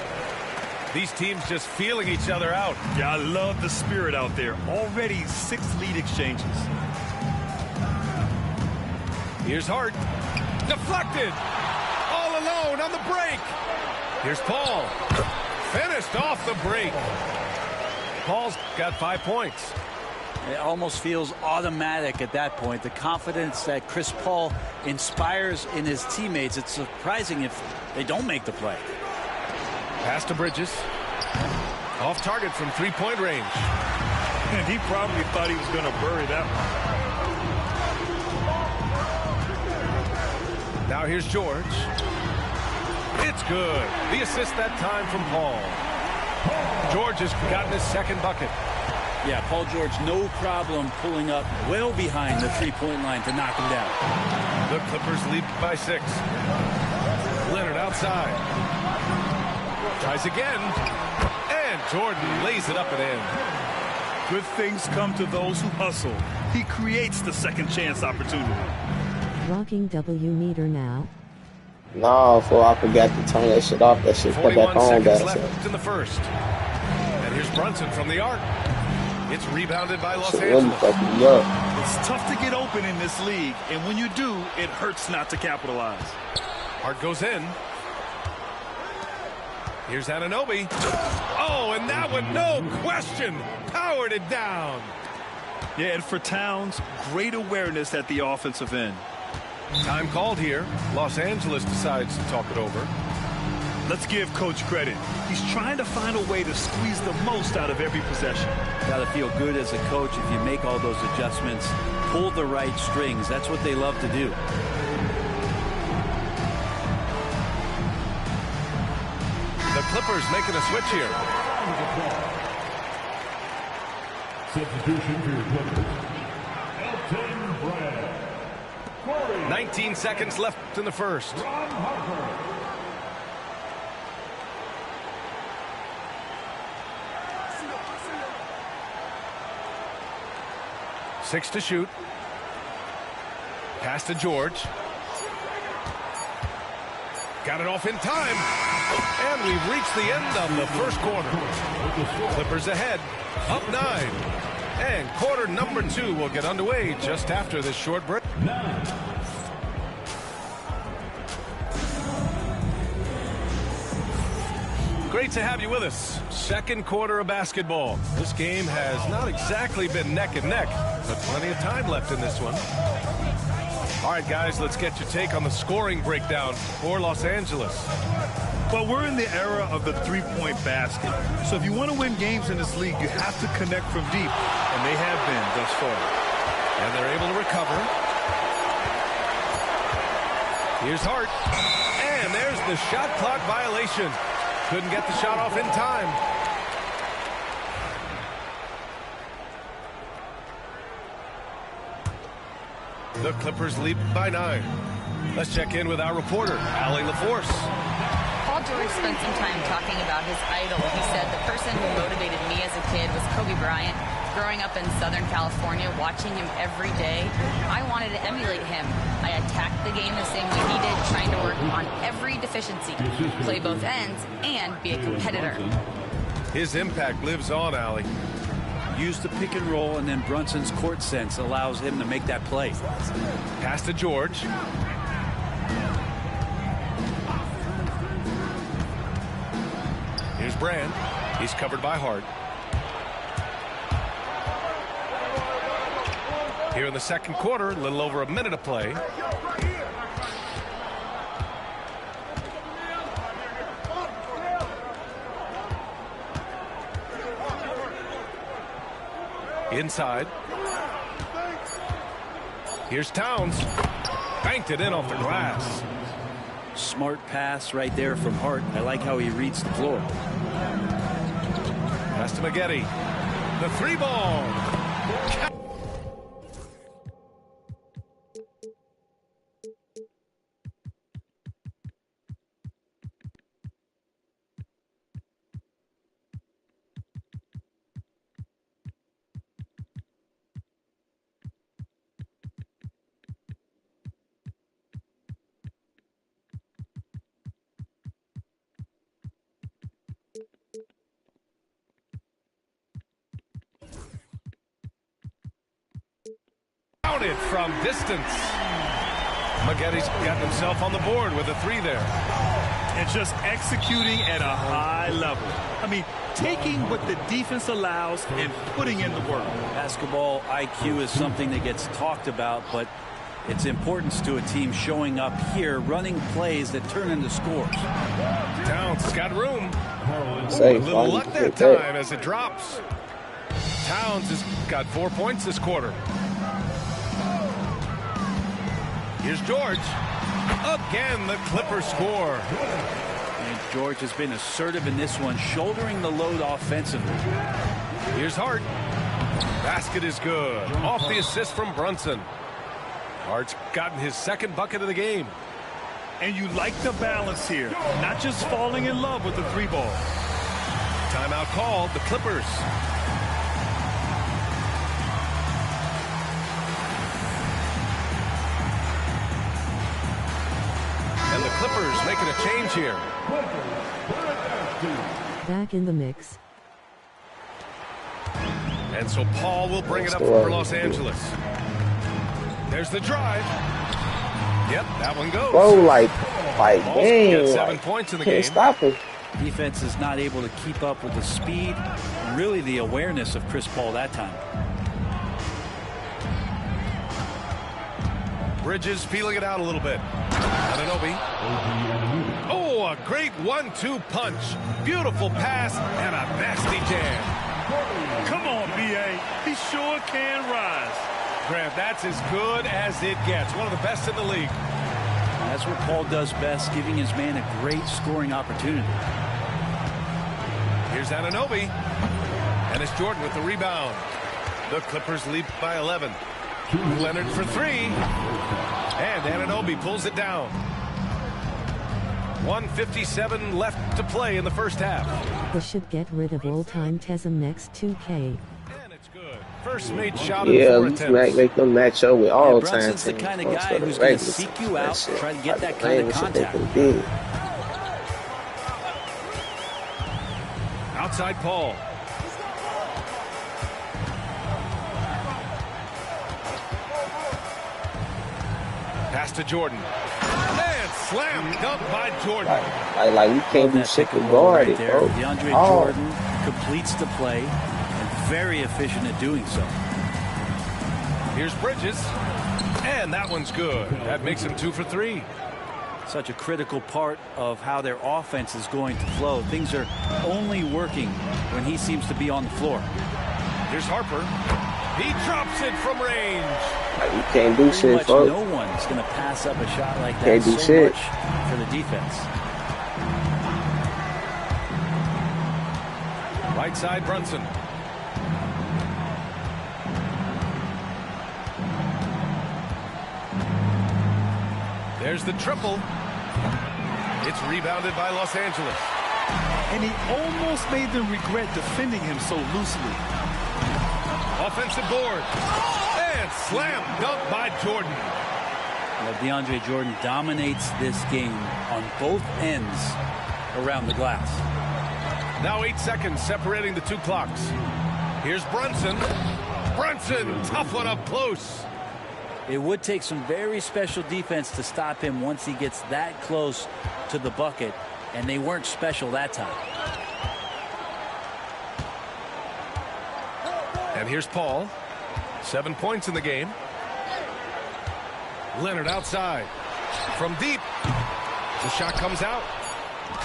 These teams just feeling each other out. Yeah, I love the spirit out there. Already 6 lead exchanges. Here's Hart. Deflected. All alone on the break. Here's Paul. Finished off the break. Paul's got 5 points. It almost feels automatic at that point. The confidence that Chris Paul inspires in his teammates. It's surprising if they don't make the play. Pass to Bridges. Off target from 3-point range. And he probably thought he was going to bury that one. Now here's George. It's good. The assist that time from Paul. George has gotten his second bucket. Yeah, Paul George, no problem pulling up well behind the 3-point line to knock him down. The Clippers lead by 6. Leonard outside. Tries again. And Jordan lays it up and in. Good things come to those who hustle. He creates the second chance opportunity. Rocking W meter now. No, fool, I forgot to turn that shit off. That shit put back on. Seconds left in the first. And here's Brunson from the arc. It's rebounded by Los Angeles. It's tough to get open in this league, and when you do, it hurts not to capitalize. Hart goes in. Here's Anunoby. Oh, and that one, no question, powered it down. Yeah, and for Towns, great awareness at the offensive end. Time called here. Los Angeles decides to talk it over. Let's give Coach credit. He's trying to find a way to squeeze the most out of every possession. Got to feel good as a coach if you make all those adjustments, pull the right strings. That's what they love to do. The Clippers making a switch here. Substitution for your Clippers. Elton Brand. 19 seconds left in the first. Ron Harper. 6 to shoot. Pass to George. Got it off in time. And we've reached the end of the first quarter. Clippers ahead, up 9. And quarter number 2 will get underway just after this short break. Great to have you with us. Second quarter of basketball. This game has not exactly been neck and neck, but plenty of time left in this one. All right, guys, let's get your take on the scoring breakdown for Los Angeles. Well, we're in the era of the three-point basket. So if you want to win games in this league, you have to connect from deep, and they have been thus far. And they're able to recover. Here's Hart. And there's the shot clock violation. Couldn't get the shot off in time. The Clippers lead by 9. Let's check in with our reporter, Allie LaForce. Paul Paul George spent some time talking about his idol. He said, the person who motivated me as a kid was Kobe Bryant. Growing up in Southern California, watching him every day, I wanted to emulate him. I attacked the game the same way he did, trying to work on every deficiency, play both ends, and be a competitor. His impact lives on, Allie. Use the pick and roll, and then Brunson's court sense allows him to make that play. Pass to George. Here's Brand. He's covered by Hart. Here in the second quarter, a little over a minute of play. Inside. Here's Towns. Banked it in off the glass. Smart pass right there from Hart. I like how he reads the floor. Pass to Maggette. The three ball. It from distance. Maggette's got himself on the board with a three there. And just executing at a high level. I mean, taking what the defense allows and putting in the work. Basketball IQ is something that gets talked about, but its importance to a team showing up here, running plays that turn into scores. Towns has got room. Safe. A little luck that time as it drops. Towns has got 4 points this quarter. Here's George. Again, the Clippers score. And George has been assertive in this one, shouldering the load offensively. Here's Hart. Basket is good. Off the assist from Brunson. Hart's gotten his second bucket of the game. And you like the balance here. Not just falling in love with the three ball. Timeout called. The Clippers. And the Clippers making a change here. Back in the mix. And so Paul will bring it up for Los Angeles. There's the drive. Yep, that one goes. Bro, like Paul's dang, 7 points in the can't game. stop him. Defense is not able to keep up with the speed, really the awareness of Chris Paul that time. Bridges feeling it out a little bit. Anunoby. Oh, a great 1-2 punch. Beautiful pass and a nasty jam. Come on, B.A. He sure can rise. Grant, that's as good as it gets. One of the best in the league. That's what Paul does best, giving his man a great scoring opportunity. Here's Anunoby. And it's Jordan with the rebound. The Clippers lead by 11. Leonard for three. And Anunoby pulls it down. 1:57 left to play in the first half. They should get rid of old-time Tesm next 2K. And it's good. First made shot in Yeah, 4 at least attempts. make them match up with all time Brunson's the teams. kind of guy who's going to seek you out, try to get that kind of contact. Outside Paul. Pass to Jordan. And slam dunk by Jordan. Like we can't do shit to guard it, bro. DeAndre Jordan completes the play and very efficient at doing so. Here's Bridges. And that one's good. That makes him 2 for 3. Such a critical part of how their offense is going to flow. Things are only working when he seems to be on the floor. Here's Harper. He drops it from range. Like, you can't do Pretty shit, much folks. no one's going to pass up a shot like that. Can't do so shit. much for the defense. Right side Brunson. There's the triple. It's rebounded by Los Angeles. And he almost made them regret defending him so loosely. Offensive board. And slam dunk by Jordan. Well, DeAndre Jordan dominates this game on both ends around the glass. Now 8 seconds separating the two clocks. Here's Brunson. Brunson, tough one up close. It would take some very special defense to stop him once he gets that close to the bucket, and they weren't special that time. And here's Paul. 7 points in the game. Leonard outside. From deep. The shot comes out.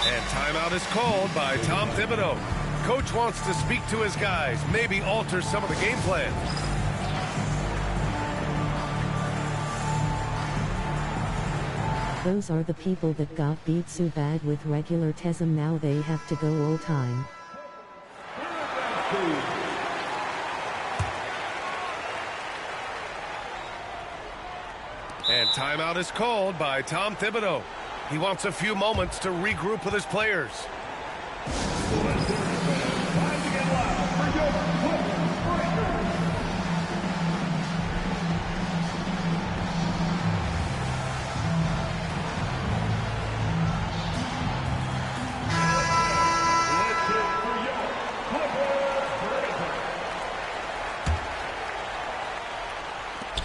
And timeout is called by Tom Thibodeau. Coach wants to speak to his guys, maybe alter some of the game plan. Those are the people that got beat so bad with regular TESM, now they have to go all time. And timeout is called by Tom Thibodeau. He wants a few moments to regroup with his players.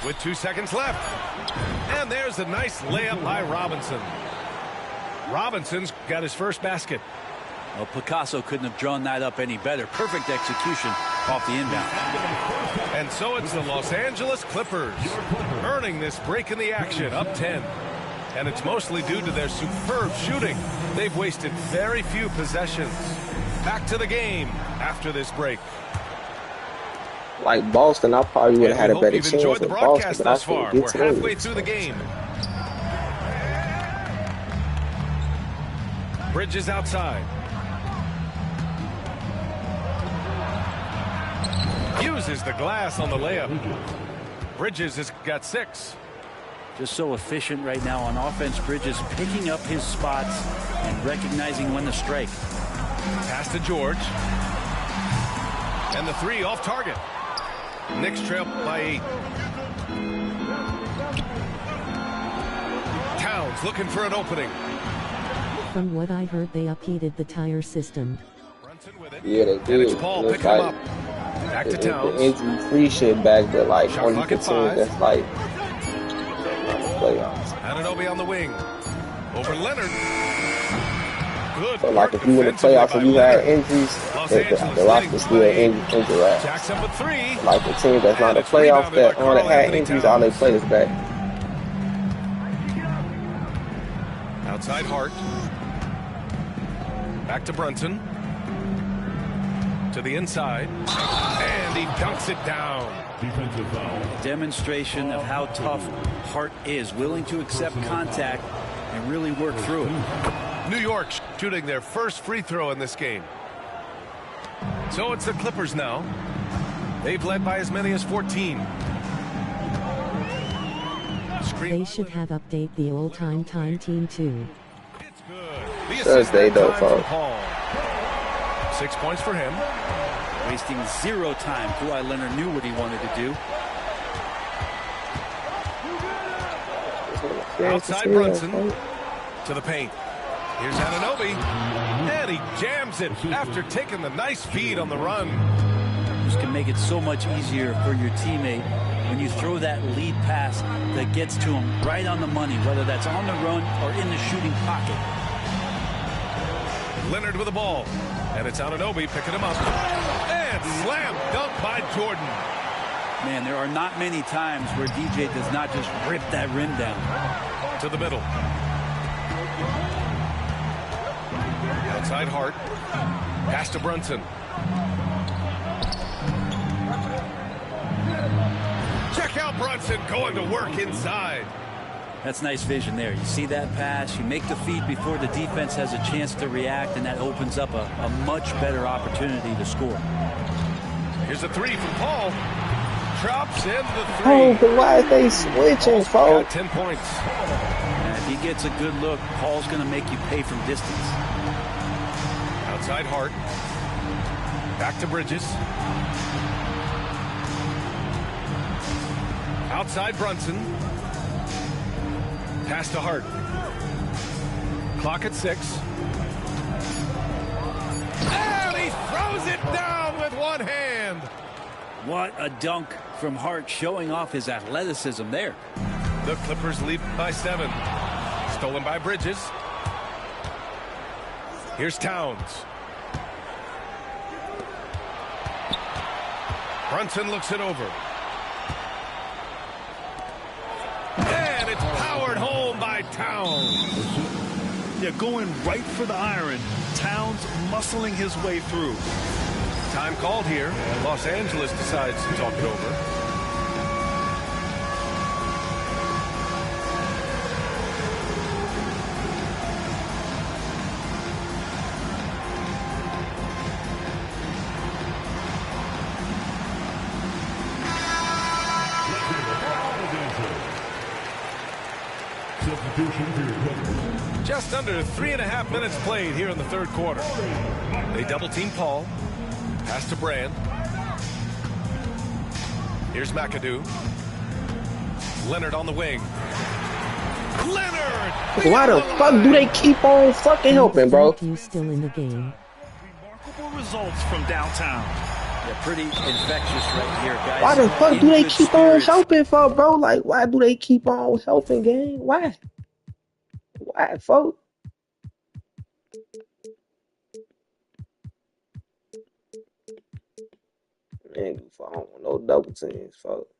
With 2 seconds left. And there's a nice layup by Robinson. Robinson's got his first basket. Well, Picasso couldn't have drawn that up any better. Perfect execution off the inbound. And so it's the Los Angeles Clippers earning this break in the action, up 10. And it's mostly due to their superb shooting. They've wasted very few possessions. Back to the game after this break. Like Boston, I probably would have had a better chance enjoyed the with broadcast Boston, but I thus far. couldn't We're get to halfway it. through the game. Bridges outside. Uses the glass on the layup. Bridges has got 6. Just so efficient right now on offense. Bridges picking up his spots and recognizing when to strike. Pass to George. And the 3 off target. Knicks trail by 8. Towns looking for an opening. From what I heard, they upheated the tire system. Yeah, they did. And it's Paul picking him up. Back to Towns. The injury-free shit back, but like Shot only clock the at team 5. that's like playoffs. Anunoby on the wing. Over Leonard. Good. So like if you win the playoffs and you had injuries, the roster still injured. Jackson with 3. Like the team that's not a playoff that only had injuries, all they play is back. Outside Hart. Back to Brunson. To the inside. And he dunks it down. Defensive foul. Demonstration of how tough Hart is, willing to accept contact and really work through it. New York shooting their first free throw in this game. So it's the Clippers now. They've led by as many as 14. They should have update the all-time time team too. It's good. The Thursday assist though, that time from folks. Paul. 6 points for him. Wasting 0 time. Kawhi Leonard knew what he wanted to do. Outside Brunson to the paint. Here's Anunoby. And he jams it after taking the nice feed on the run. Just can make it so much easier for your teammate when you throw that lead pass that gets to him right on the money, whether that's on the run or in the shooting pocket. Leonard with the ball. And it's Anunoby picking him up. And slam dunk by Jordan. Man, there are not many times where DJ does not just rip that rim down. To the middle. Outside Hart. Pass to Brunson. Check out Brunson going to work inside. That's nice vision there. You see that pass, you make the feed before the defense has a chance to react, and that opens up a much better opportunity to score. Here's a 3 from Paul. Drops in the 3. Oh, but why are they switching, Paul's got folks? 10 points. And at he gets a good look, Paul's going to make you pay from distance. Outside Hart. Back to Bridges. Outside Brunson. Pass to Hart. Clock at 6. And he throws it down with one hand. What a dunk from Hart, showing off his athleticism there. The Clippers lead by 7. Stolen by Bridges. Here's Towns. Brunson looks it over. And it's powered home by Towns. Yeah, going right for the iron. Towns muscling his way through. Time called here. Los Angeles decides to talk it over. Just under 3.5 minutes played here in the third quarter. They double team Paul. Pass to Brand. Here's McAdoo. Leonard on the wing. Leonard! Why the fuck do they keep on fucking helping, bro? You still in the game. Remarkable results from downtown. Yeah, pretty infectious right here, guys. Why the fuck do they keep on helping for, bro? Like, why do they keep on helping, gang? Why? Why, folks? Man, I don't want no double teams, folks.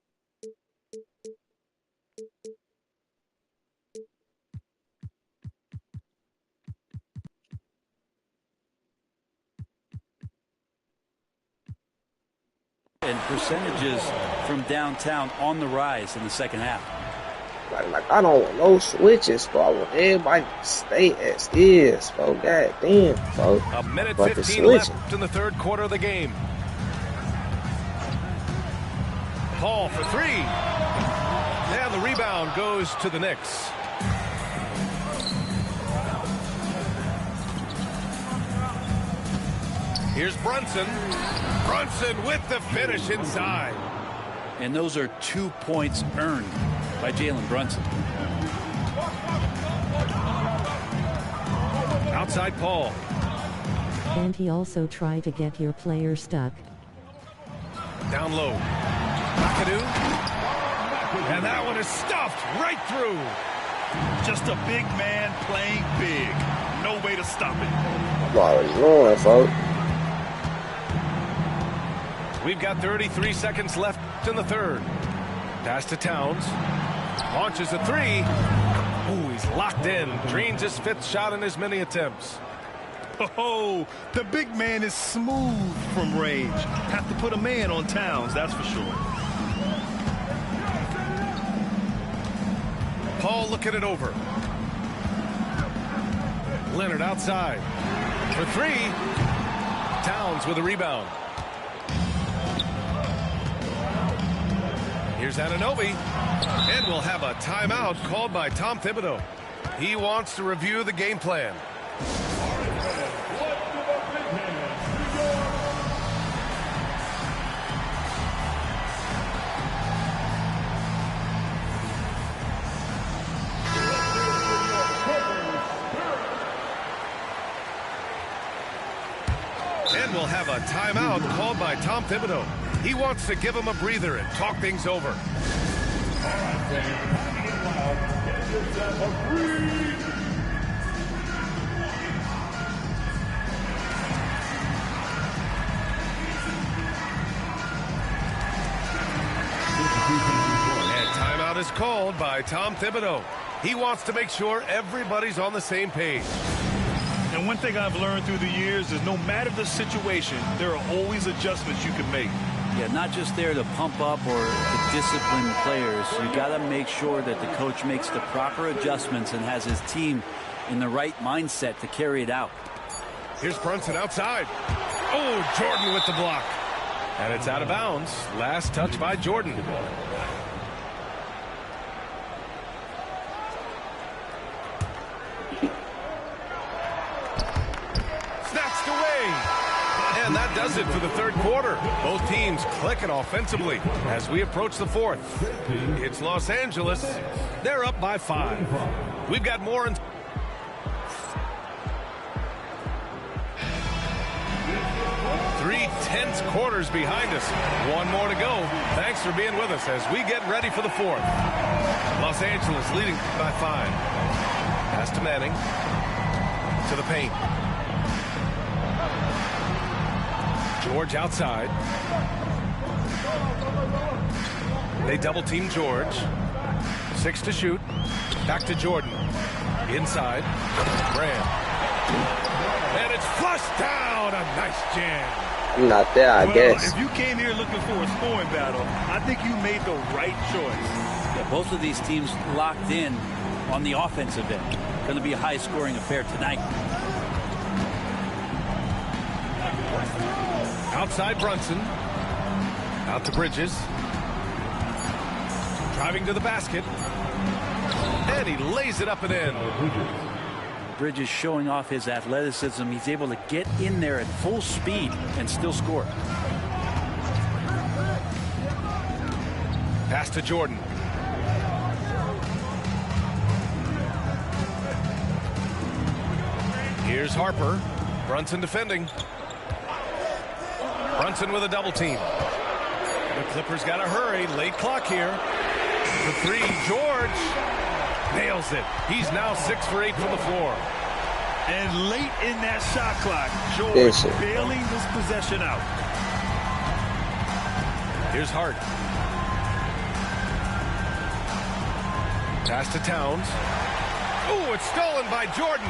And percentages from downtown on the rise in the second half. Like I don't want no switches, bro. I want everybody to stay as is, bro. God damn, bro. A minute but 15 left in the third quarter of the game. Paul for 3. And the rebound goes to the Knicks. Here's Brunson. Brunson with the finish inside. And those are 2 points earned by Jalen Brunson. Outside Paul. And he also tried to get your player stuck. Down low. McAdoo. And that one is stuffed right through. Just a big man playing big. No way to stop it. I'm already knowing, folks. We've got 33 seconds left in the third. Pass to Towns. Launches a 3. Ooh, he's locked in. Drains his 5th shot in as many attempts. Oh, the big man is smooth from range. Have to put a man on Towns, that's for sure. Paul looking it over. Leonard outside. For 3. Towns with a rebound. Here's Anunoby. And we'll have a timeout called by Tom Thibodeau. He wants to review the game plan. And we'll have a timeout called by Tom Thibodeau. He wants to give him a breather and talk things over. And timeout is called by Tom Thibodeau. He wants to make sure everybody's on the same page. And one thing I've learned through the years is no matter the situation, there are always adjustments you can make. Yeah, not just there to pump up or to discipline players. You got to make sure that the coach makes the proper adjustments and has his team in the right mindset to carry it out. Here's Brunson outside. Oh, Jordan with the block. And it's out of bounds. Last touch by Jordan. And that does it for the third quarter. Both teams clicking offensively as we approach the fourth. It's Los Angeles. They're up by 5. We've got more in 3 tense quarters behind us. One more to go. Thanks for being with us as we get ready for the fourth. Los Angeles leading by 5. Pass to Manning. To the paint. George outside. They double team George. 6 to shoot. Back to Jordan. Inside. Graham. And it's flushed down. A nice jam. Not there, I guess. If you came here looking for a scoring battle, I think you made the right choice. Yeah, both of these teams locked in on the offensive end. Going to be a high-scoring affair tonight. Outside Brunson. Out to Bridges. Driving to the basket. And he lays it up and in. Bridges showing off his athleticism. He's able to get in there at full speed and still score. Pass to Jordan. Here's Harper. Brunson defending. Brunson with a double team. The Clippers got to hurry. Late clock here. The 3, George nails it. He's now 6 for 8 from the floor. And late in that shot clock, George bailing this possession out. Here's Hart. Pass to Towns. Ooh, it's stolen by Jordan.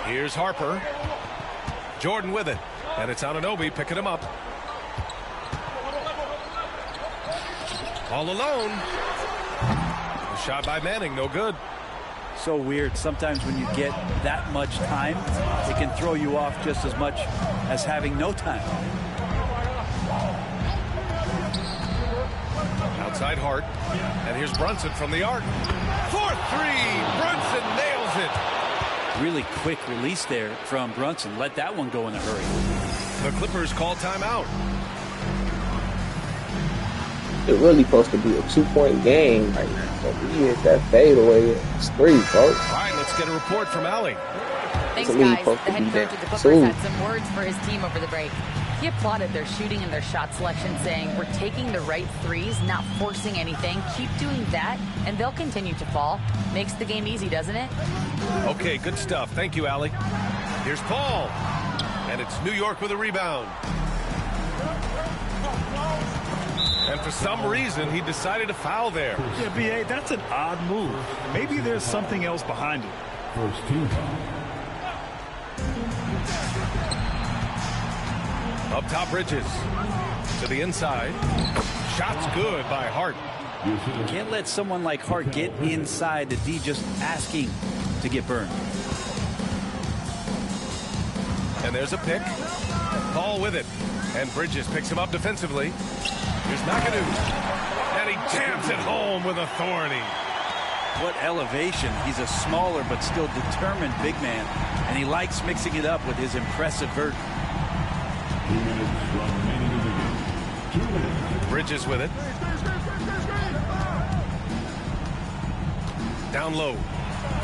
Here's Harper. Jordan with it. And it's Anunoby picking him up. All alone. A shot by Manning, no good. So weird. Sometimes when you get that much time, it can throw you off just as much as having no time. Outside Hart. And here's Brunson from the arc. 4-3. Brunson nails it. Really quick release there from Brunson. Let that one go in a hurry. The Clippers call timeout. It's really supposed to be a 2-point game right now. So we hit that fadeaway. It's 3, folks. All right, let's get a report from Allie. Thanks, guys. The head coach of the Clippers had some words for his team over the break. He applauded their shooting and their shot selection, saying, "We're taking the right threes, not forcing anything. Keep doing that, and they'll continue to fall." Makes the game easy, doesn't it? Okay, good stuff. Thank you, Allie. Here's Paul. And it's New York with a rebound. And for some reason, he decided to foul there. Yeah, B.A., that's an odd move. Maybe there's something else behind it. First team. Up top, Bridges. To the inside. Shot's good by Hart. You can't let someone like Hart get inside the D just asking to get burned. And there's a pick. Paul with it. And Bridges picks him up defensively. Here's McAdoo. And he jams it home with authority. What elevation. He's a smaller but still determined big man. And he likes mixing it up with his impressive vert. 2 minutes remaining in the game. 2 minutes. Bridges with it. Down low.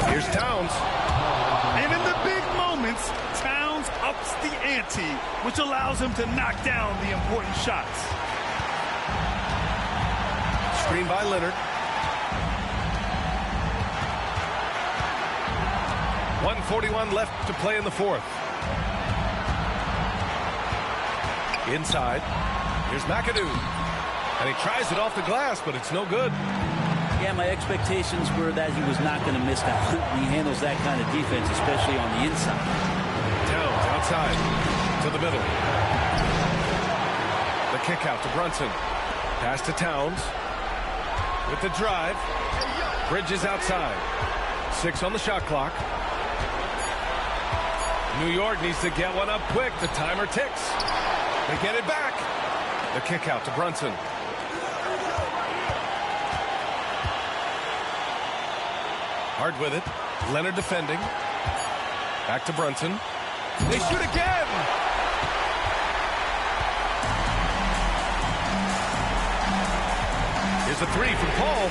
Here's Towns. And in the big moments, Towns ups the ante, which allows him to knock down the important shots. Screen by Leonard. 1:41 left to play in the fourth. Inside. Here's McAdoo. And he tries it off the glass, but it's no good. Yeah, my expectations were that he was not going to miss that one. He handles that kind of defense, especially on the inside. Towns outside to the middle. The kick out to Brunson. Pass to Towns. With the drive. Bridges outside. 6 on the shot clock. New York needs to get one up quick. The timer ticks. They get it back. The kick out to Brunson. Hart with it. Leonard defending. Back to Brunson. They shoot again. Here's a three from Paul.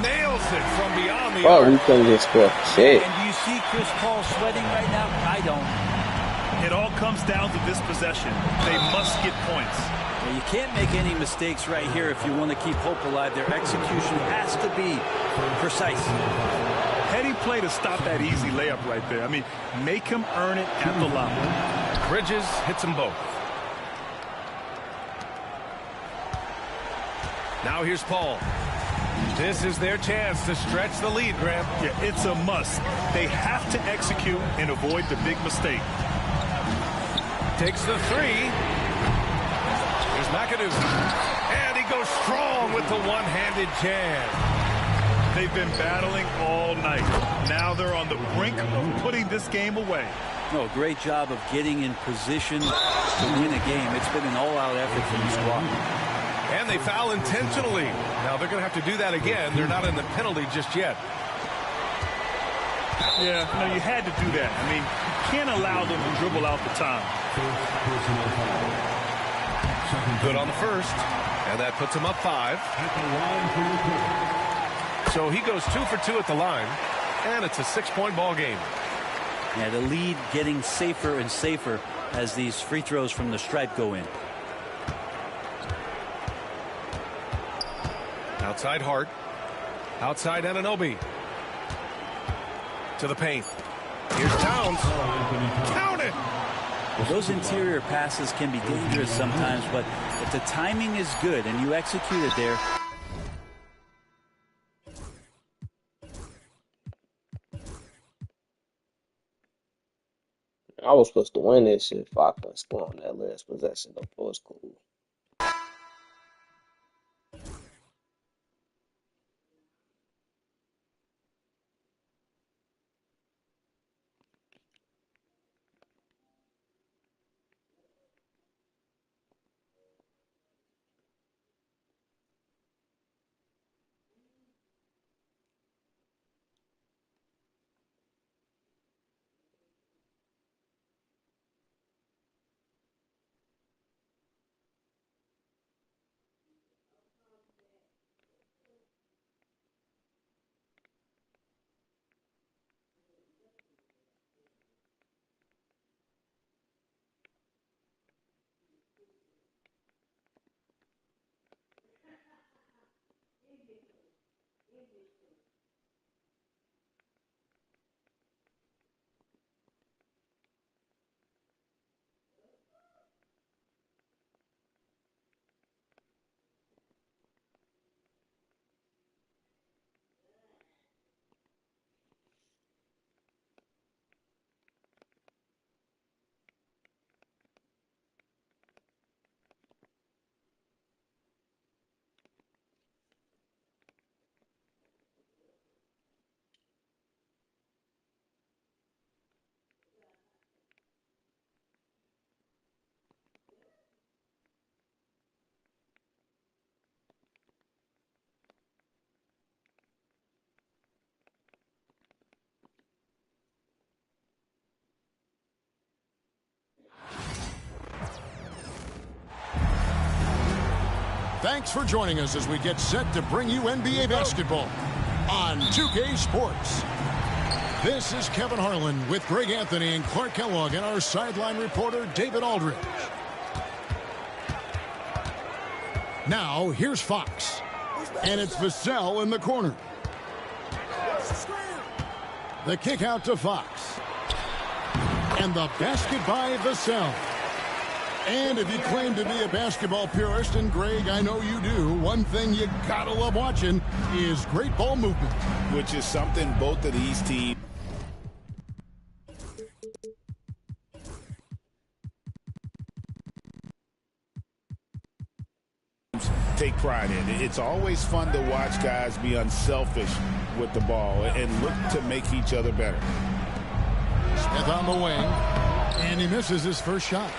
Nails it from beyond the arc. Oh, we couldn't just score. Shit. And do you see Chris Paul sweating right now? I don't. It all comes down to this possession. They must get points. Well, you can't make any mistakes right here if you want to keep hope alive. Their execution has to be precise. Heady play to stop that easy layup right there. I mean, make him earn it at the line. Bridges hits them both. Now here's Paul. This is their chance to stretch the lead, Graham. Yeah, it's a must. They have to execute and avoid the big mistake. Takes the three. Here's McAdoo. And he goes strong with the one-handed jam. They've been battling all night. Now they're on the brink of putting this game away. No, great job of getting in position to win a game. It's been an all-out effort from the squad. And they foul intentionally. Now they're going to have to do that again. They're not in the penalty just yet. Yeah, no, you had to do that. I mean, you can't allow them to dribble out the time. Good on the first. And that puts him up 5. So he goes 2 for 2 at the line. And it's a 6-point ball game. Yeah, the lead getting safer and safer as these free throws from the stripe go in. Outside Hart. Outside Anunoby. To the paint. Here's Towns. Count it! Those interior passes can be dangerous sometimes, but if the timing is good and you execute it there. I was supposed to win this shit if I couldn't score on that last possession. Though, it was cool. Thanks for joining us as we get set to bring you NBA basketball on 2K Sports. This is Kevin Harlan with Greg Anthony and Clark Kellogg and our sideline reporter David Aldridge. Now, here's Fox. And it's Vassell in the corner. The kick out to Fox. And the basket by Vassell. And if you claim to be a basketball purist, and Greg, I know you do, one thing you gotta love watching is great ball movement. Which is something both of these teams take pride in. It's always fun to watch guys be unselfish with the ball and look to make each other better. Smith on the wing, and he misses his first shot.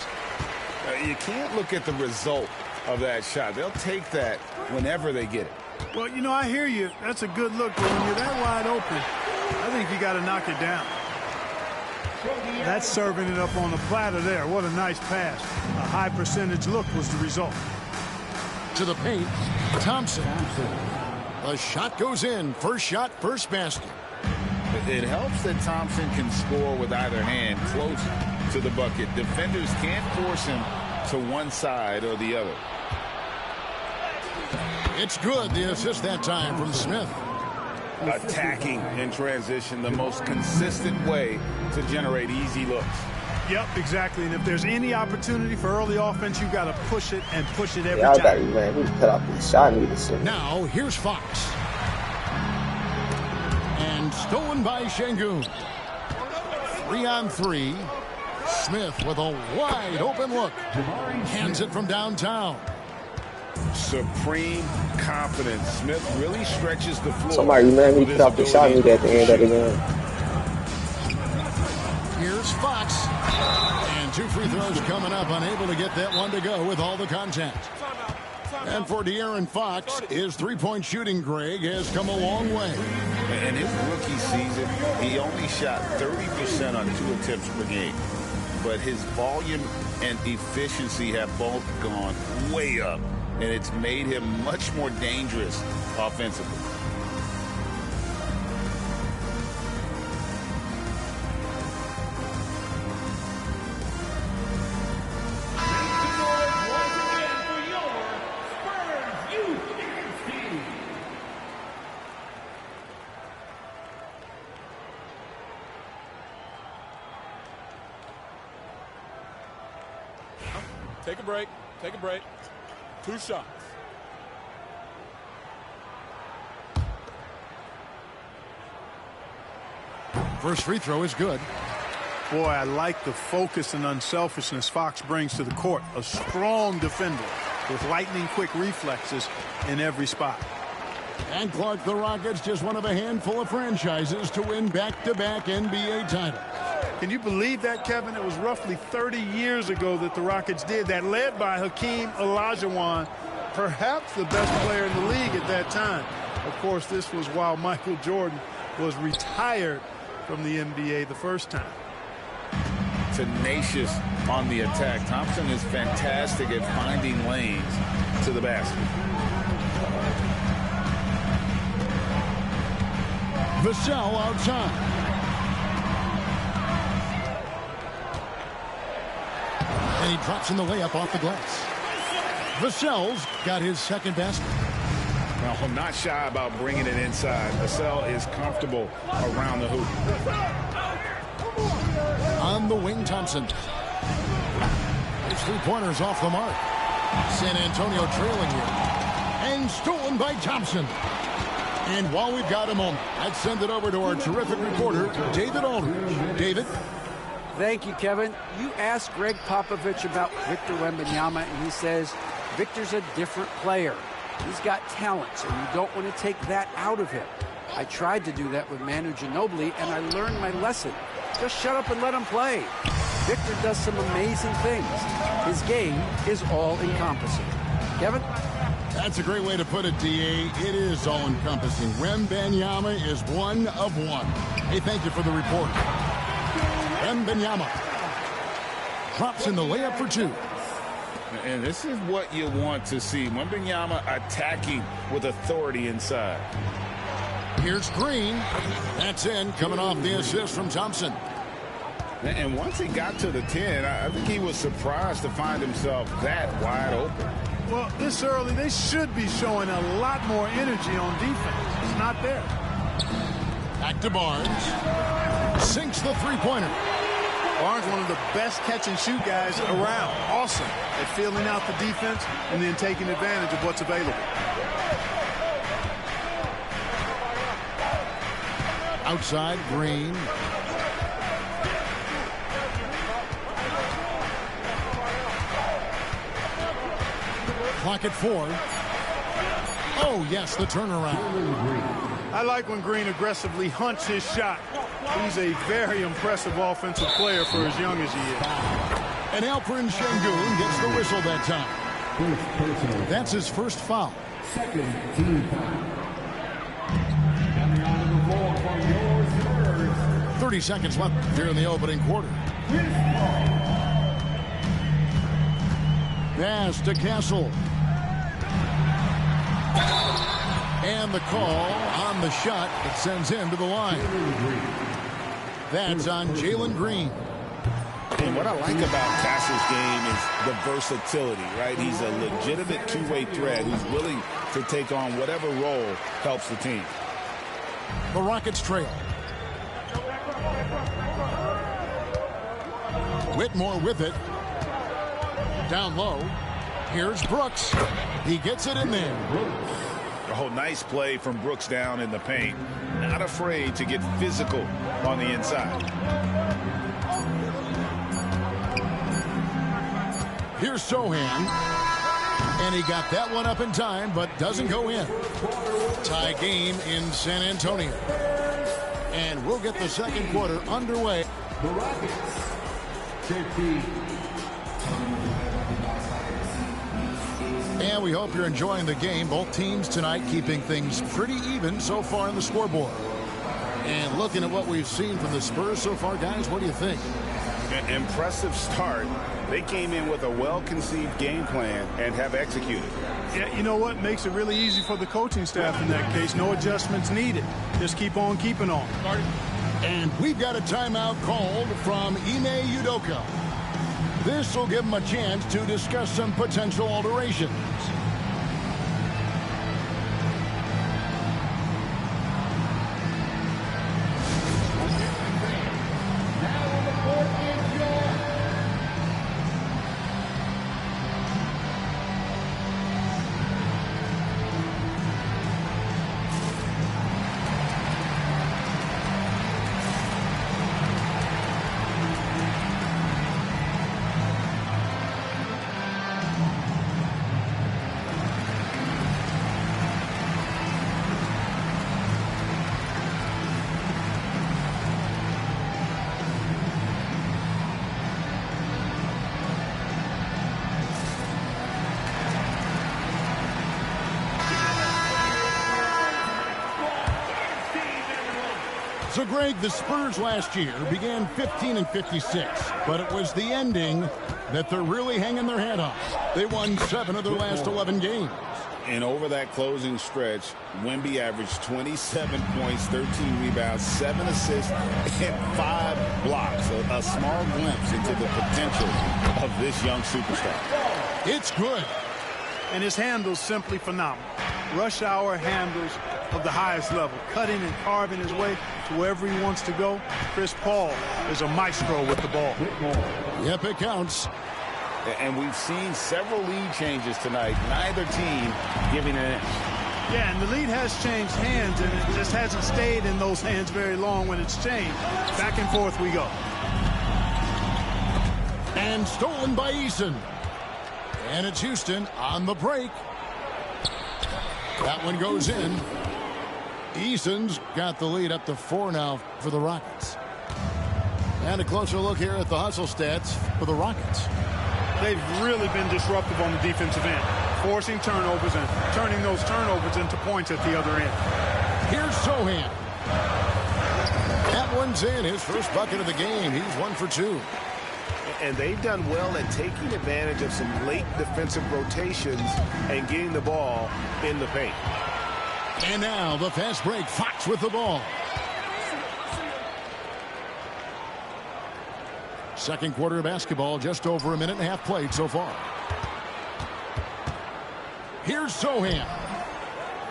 You can't look at the result of that shot. They'll take that whenever they get it. Well, you know, I hear you. That's a good look, but when you're that wide open, I think you got to knock it down. That's serving it up on the platter there. What a nice pass. A high percentage look was the result. To the paint, Thompson. A shot goes in. First shot, first basket. It helps that Thompson can score with either hand close to the bucket. Defenders can't force him to one side or the other. It's good. The assist that time from Smith. Attacking in transition, the most consistent way to generate easy looks. Yep, exactly. And if there's any opportunity for early offense, you got to push it and push it every time. Y'all got to, man. We cut off the shot and now here's Fox. And stolen by Şengün. 3-on-3. Smith with a wide open look. Hands it from downtown. Supreme confidence. Smith really stretches the floor. Somebody, man, we cut off the shot at the end of the game. Here's Fox. And 2 free throws coming up. Unable to get that one to go with all the contact. And for De'Aaron Fox, his three-point shooting, Greg, has come a long way. In his rookie season, he only shot 30% on 2 attempts per game. But his volume and efficiency have both gone way up. And it's made him much more dangerous offensively. Take a break. Take a break. 2 shots. First free throw is good. Boy, I like the focus and unselfishness Fox brings to the court. A strong defender with lightning-quick reflexes in every spot. And Clark, the Rockets, just one of a handful of franchises to win back-to-back NBA titles. Can you believe that, Kevin? It was roughly 30 years ago that the Rockets did that, led by Hakeem Olajuwon, perhaps the best player in the league at that time. Of course, this was while Michael Jordan was retired from the NBA the first time. Tenacious on the attack. Thompson is fantastic at finding lanes to the basket. Vassell outside. And he drops in the layup off the glass. Vassell's got his second basket. Well, not shy about bringing it inside. Vassell is comfortable around the hoop. On the wing, Thompson. His 3-pointers off the mark. San Antonio trailing here. And stolen by Thompson. And while we've got a moment, I'd send it over to our terrific reporter, David Aldridge. David? Thank you, Kevin. You asked Greg Popovich about Victor Wembanyama, and he says Victor's a different player. He's got talent, so you don't want to take that out of him. I tried to do that with Manu Ginobili, and I learned my lesson. Just shut up and let him play. Victor does some amazing things. His game is all-encompassing. Kevin? That's a great way to put it, D.A. It is all-encompassing. Wembanyama is one of one. Hey, thank you for the report. Wembanyama drops in the layup for 2. And this is what you want to see. Wembanyama attacking with authority inside. Here's Green. That's in, coming off the assist from Thompson. And once he got to the 10, I think he was surprised to find himself that wide open. Well, this early, they should be showing a lot more energy on defense. It's not there. Back to Barnes. Sinks the 3-pointer. Barnes, one of the best catch-and-shoot guys around. Awesome at filling out the defense and then taking advantage of what's available. Outside, Green. Clock at 4. Oh, yes, the turnaround. I like when Green aggressively hunts his shot. He's a very impressive offensive player for as young as he is. And Alperen Şengün gets the whistle that time. That's his first foul. Second team foul. Coming onto the floor for your Spurs. 30 seconds left here in the opening quarter. Pass to Castle. And the call on the shot. It sends him to the line. That's on Jalen Green. And what I like about Castle's game is the versatility, right? He's a legitimate two-way threat who's willing to take on whatever role helps the team. The Rockets trail. Whitmore with it. Down low. Here's Brooks. He gets it in there. Oh, nice play from Brooks down in the paint. Not afraid to get physical on the inside. Here's Sohan. And he got that one up in time, but doesn't go in. Tie game in San Antonio. And we'll get the second quarter underway. The Rockets take the... And we hope you're enjoying the game. Both teams tonight keeping things pretty even so far on the scoreboard. And looking at what we've seen from the Spurs so far, guys, what do you think? An impressive start. They came in with a well-conceived game plan and have executed. Yeah, you know what? Makes it really easy for the coaching staff in that case. No adjustments needed. Just keep on keeping on. And we've got a timeout called from Ime Udoka. This will give them a chance to discuss some potential alterations. So, Greg, the Spurs last year began 15-56, but it was the ending that they're really hanging their head on. They won 7 of their last 11 games. And over that closing stretch, Wemby averaged 27 points, 13 rebounds, 7 assists, and 5 blocks. A small glimpse into the potential of this young superstar. It's good. And his handles simply phenomenal. Rush hour handles of the highest level, cutting and carving his way to wherever he wants to go. Chris Paul is a maestro with the ball. Yep, it counts. And we've seen several lead changes tonight. Neither team giving an inch. Yeah, and the lead has changed hands, and it just hasn't stayed in those hands very long when it's changed. Back and forth we go. And stolen by Eason. And it's Houston on the break. That one goes in. Eason's got the lead up to 4 now for the Rockets. And a closer look here at the hustle stats for the Rockets. They've really been disruptive on the defensive end, forcing turnovers and turning those turnovers into points at the other end. Here's Sohan. That one's in. His first bucket of the game. He's 1 for 2. And they've done well at taking advantage of some late defensive rotations and getting the ball in the paint. And now the fast break. Fox with the ball. Second quarter of basketball, just over a minute and a half played so far. Here's Sohan.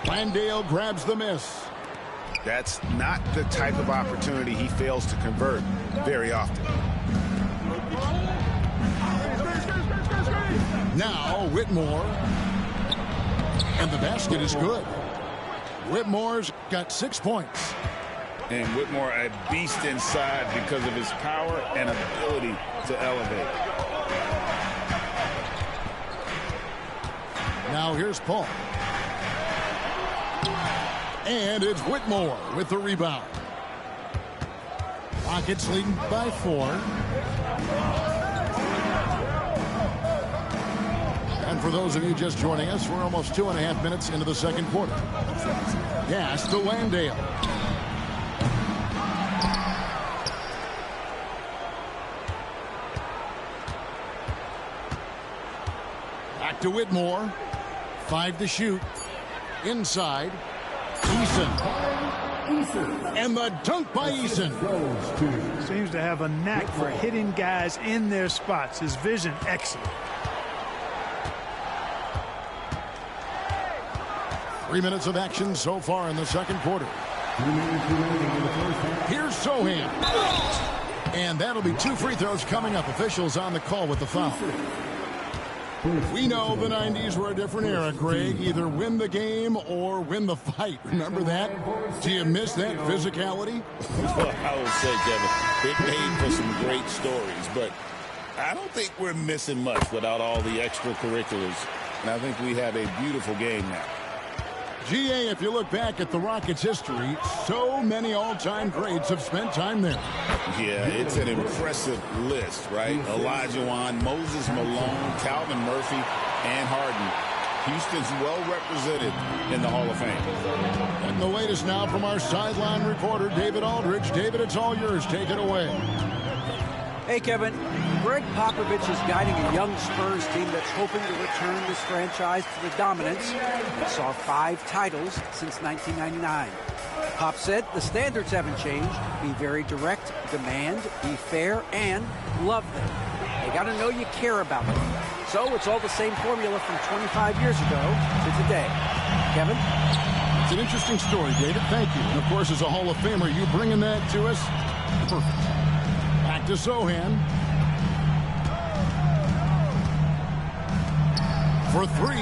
Landale grabs the miss. That's not the type of opportunity he fails to convert very often. Now Whitmore. And the basket is good. Whitmore's got 6 points. And Whitmore a beast inside because of his power and ability to elevate. Now here's Paul. And it's Whitmore with the rebound. Rockets leading by 4. And for those of you just joining us, we're almost 2.5 minutes into the second quarter. Pass to Landale. Back to Whitmore. 5 to shoot. Inside. Eason. And the dunk by Eason. Seems to have a knack for hitting guys in their spots. His vision, excellent. 3 minutes of action so far in the second quarter. Here's Sohan. And that'll be 2 free throws coming up. Officials on the call with the foul. We know the 90s were a different era, Greg. Either win the game or win the fight. Remember that? Do you miss that physicality? Well, I would say, Kevin, it made for some great stories, but I don't think we're missing much without all the extracurriculars. And I think we have a beautiful game now. GA, if you look back at the Rockets' history, so many all-time greats have spent time there. Yeah, it's an impressive list, right? Olajuwon, Moses Malone, Calvin Murphy, and Harden. Houston's well represented in the Hall of Fame. And the latest now from our sideline reporter, David Aldridge. David, it's all yours. Take it away. Hey, Kevin. Greg Popovich is guiding a young Spurs team that's hoping to return this franchise to the dominance that saw 5 titles since 1999. Pop said the standards haven't changed. Be very direct, demand, be fair, and love them. They got to know you care about them. So it's all the same formula from 25 years ago to today. Kevin? It's an interesting story, David. Thank you. And, of course, as a Hall of Famer, you bringing that to us? Perfect. Back to Sohan. For 3.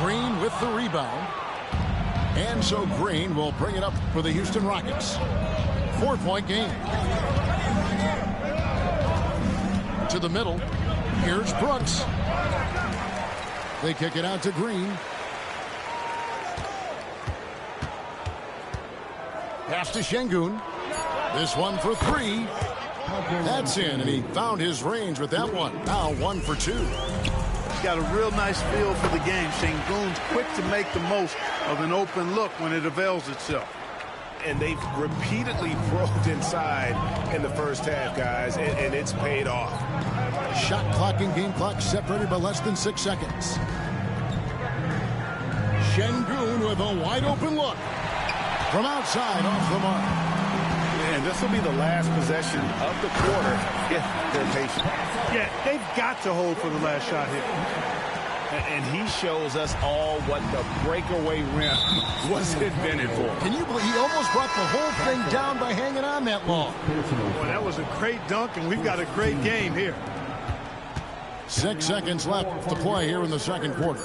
Green with the rebound. And so Green will bring it up for the Houston Rockets. 4-point game. To the middle. Here's Brooks. They kick it out to Green. Pass to Şengün. This one for 3. That's in, and he found his range with that one. Now 1 for 2. He's got a real nice feel for the game. Şengün's quick to make the most of an open look when it avails itself. And they've repeatedly probed inside in the first half, guys, and it's paid off. Shot clock and game clock separated by less than 6 seconds. Şengün with a wide open look. From outside, off the mark. And this will be the last possession of the quarter if they're patient. Yeah, they've got to hold for the last shot here. And he shows us all what the breakaway rim was invented for. Can you believe he almost brought the whole thing down by hanging on that long? Boy, that was a great dunk, and we've got a great game here. 6 seconds left to play here in the second quarter.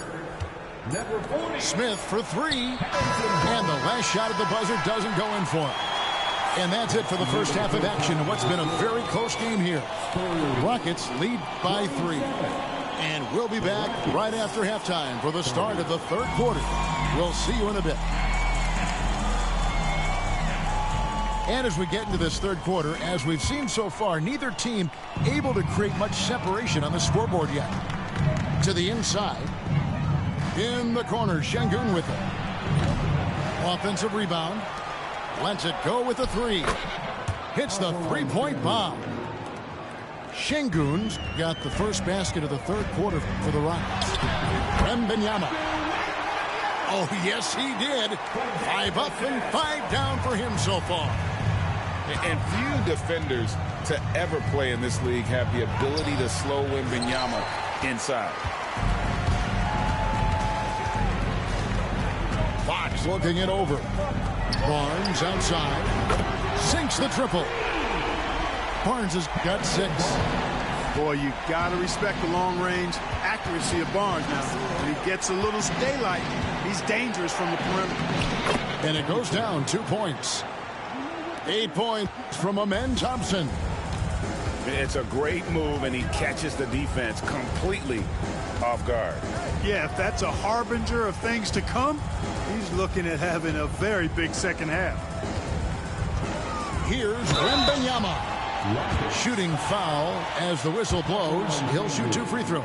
Smith for 3. And the last shot at the buzzer doesn't go in for him. And that's it for the first half of action in what's been a very close game here. Rockets lead by 3. And we'll be back right after halftime for the start of the third quarter. We'll see you in a bit. And as we get into this third quarter, as we've seen so far, neither team able to create much separation on the scoreboard yet. To the inside. In the corner, Şengün with it. Offensive rebound. Lets it go with a 3. Hits the 3-point bomb. Şengün's got the first basket of the third quarter for the Rockets. Wembanyama. Oh, yes, he did. 5 up and 5 down for him so far. And few defenders to ever play in this league have the ability to slow Wembanyama inside. Fox looking it over. Barnes outside. Sinks the triple. Barnes has got 6. Boy, you got to respect the long-range accuracy of Barnes now. When he gets a little daylight, he's dangerous from the perimeter. And it goes down 2 points. 8 points from Amen Thompson. It's a great move, and he catches the defense completely off guard. Yeah, if that's a harbinger of things to come, he's looking at having a very big second half. Here's Wembanyama. Shooting foul as the whistle blows. He'll shoot 2 free throws.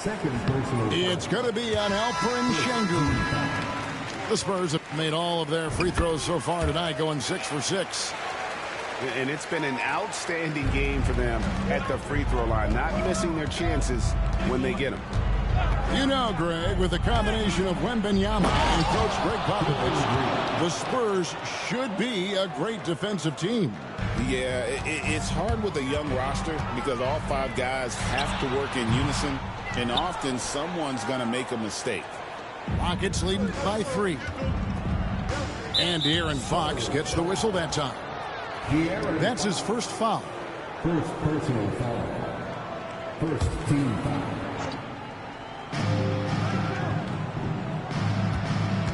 It's going to be on Alperen Şengün. The Spurs have made all of their free throws so far tonight, going 6 for 6. And it's been an outstanding game for them at the free throw line, not missing their chances when they get them. You know, Greg, with the combination of Wembanyama and Coach Greg Popovich, the Spurs should be a great defensive team. Yeah, it's hard with a young roster because all 5 guys have to work in unison, and often someone's going to make a mistake. Rockets leading by 3. And De'Aaron Fox gets the whistle that time. That's his first foul. First personal foul. First team foul.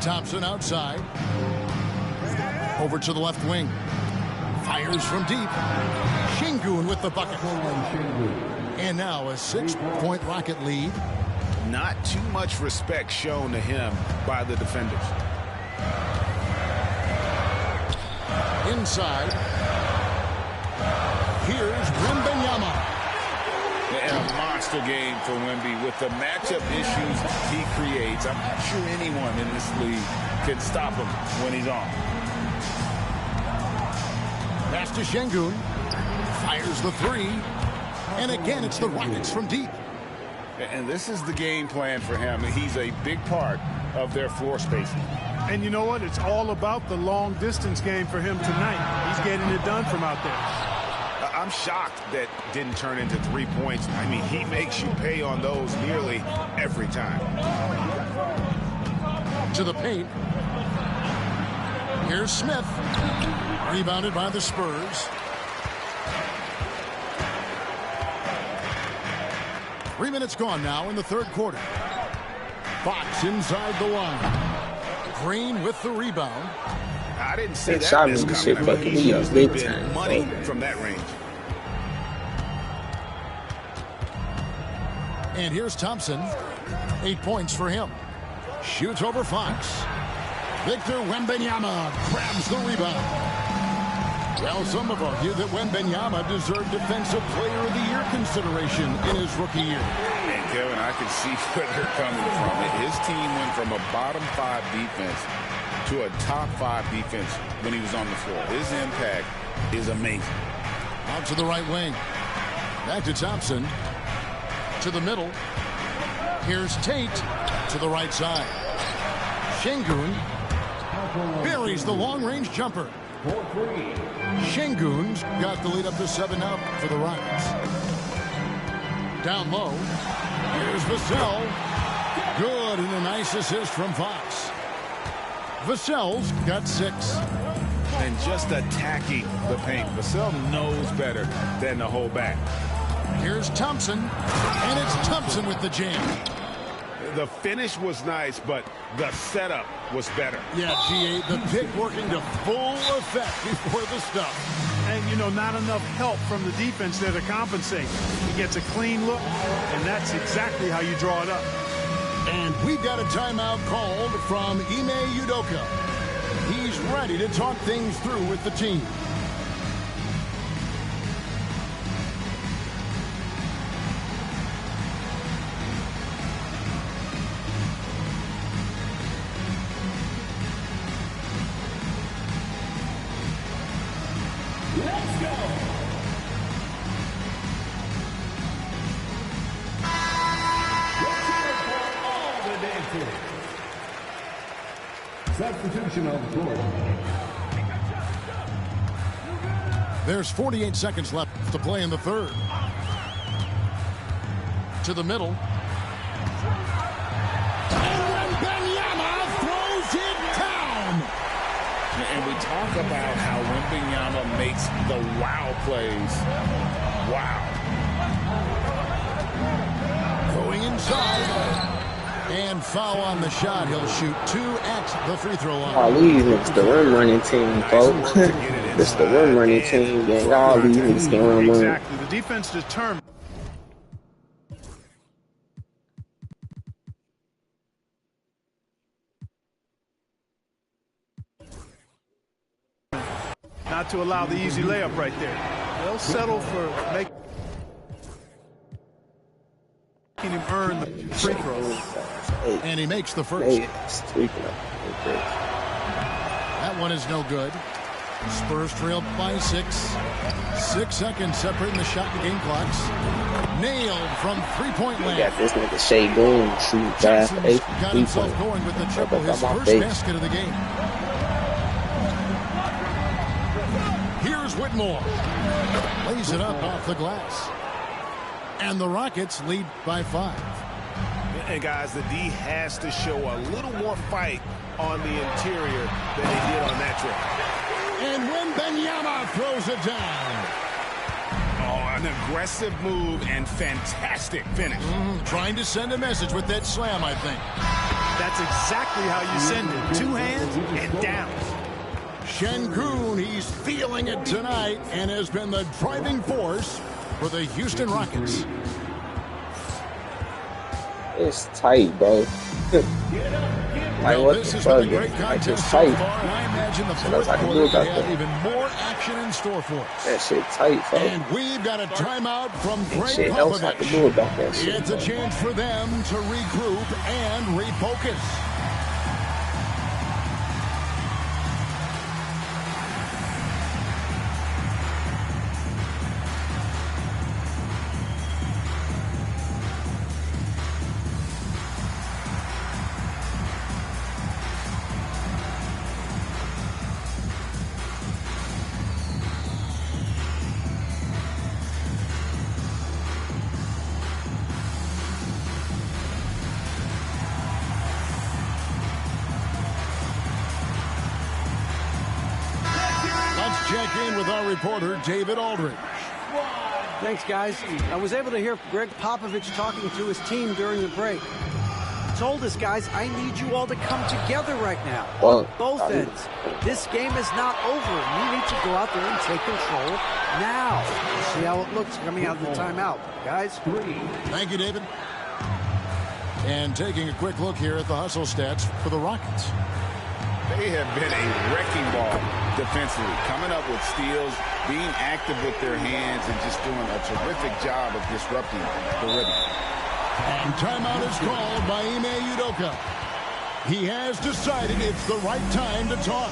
Thompson outside. Over to the left wing. Fires from deep. Şengün with the bucket. And now a 6-point Rocket lead. Not too much respect shown to him by the defenders. Inside. Here's Wembanyama. And a monster game for Wemby with the matchup issues he creates. I'm not sure anyone in this league can stop him when he's on. Pass to Şengün. Fires the 3. And again, it's the Rockets from deep. And this is the game plan for him. He's a big part of their floor spacing. And you know what? It's all about the long distance game for him tonight. He's getting it done from out there. I'm shocked that didn't turn into 3 points. I mean, he makes you pay on those nearly every time. To the paint. Here's Smith. Rebounded by the Spurs. 3 minutes gone now in the third quarter. Fox inside the line. Green with the rebound. I didn't see that miss coming. I mean, he's usually been money from that range. And here's Thompson. 8 points for him. Shoots over Fox. Victor Wembanyama grabs the rebound. Well, some have argued that Wembanyama deserved Defensive Player of the Year consideration in his rookie year. And Kevin, I can see where they're coming from. His team went from a bottom 5 defense to a top 5 defense when he was on the floor. His impact is amazing. Out to the right wing. Back to Thompson. To the middle. Here's Tate to the right side. Şengün buries the long-range jumper. Şengün's got the lead up to 7 now for the Rockets. Down low. Here's Vassell. Good, and a nice assist from Fox. Vassell's got 6. And just attacking the paint. Vassell knows better than to hold back. Here's Thompson, and it's Thompson with the jam. The finish was nice, but the setup was better. Yeah, G8, the pick working to full effect before the stuff. And, you know, not enough help from the defense there to compensate. He gets a clean look, and that's exactly how you draw it up. And we've got a timeout called from Ime Udoka. He's ready to talk things through with the team. Let's go! All the dancers. Substitution on the court. There's 48 seconds left to play in the third. To the middle. And Wembanyama throws it down. And we talk about how Wembanyama makes the wow plays. Wow. Going inside. And foul on the shot. He'll shoot 2 at the free throw line. All these niggas the rim running team, folks. This the rim running team, gang. All these niggas can run. Exactly. The defense determined. Not to allow the easy layup right there. They'll settle for making him earn the free throw. And he makes the first. That one is no good. Spurs trailed by 6. 6 seconds separating the shot and game clocks. Nailed from three-point land. Got this nigga Shea Goon shooting fast. Got himself going with the triple, his first basket of the game. Here's Whitmore. Lays it up off the glass. And the Rockets lead by 5. And guys, the D has to show a little more fight on the interior than they did on that trip. And Wembanyama throws it down. Oh, an aggressive move and fantastic finish. Trying to send a message with that slam, I think. That's exactly how you send it. 2 hands and down. Şengün, he's feeling it tonight and has been the driving force for the Houston Rockets. It's tight, bro. Like, what this the has fuck? been a great contest It's so tight. far, and I imagine the So fourth I can do quarter about could have that. even more action in store for us. That shit tight, folks. And we've got a timeout from Greg Shit else I can do about that Popovich. shit. It's a chance for them to regroup and refocus. Check in with our reporter, David Aldridge. Thanks, guys. I was able to hear Greg Popovich talking to his team during the break. He told us, guys, I need you all to come together right now on both ends. This game is not over. You need to go out there and take control now. See how it looks coming out of the timeout, guys. Thank you, David. And taking a quick look here at the hustle stats for the Rockets. They have been a wrecking ball defensively, coming up with steals, being active with their hands, and just doing a terrific job of disrupting the rhythm. And timeout is called by Ime Udoka. He has decided it's the right time to talk.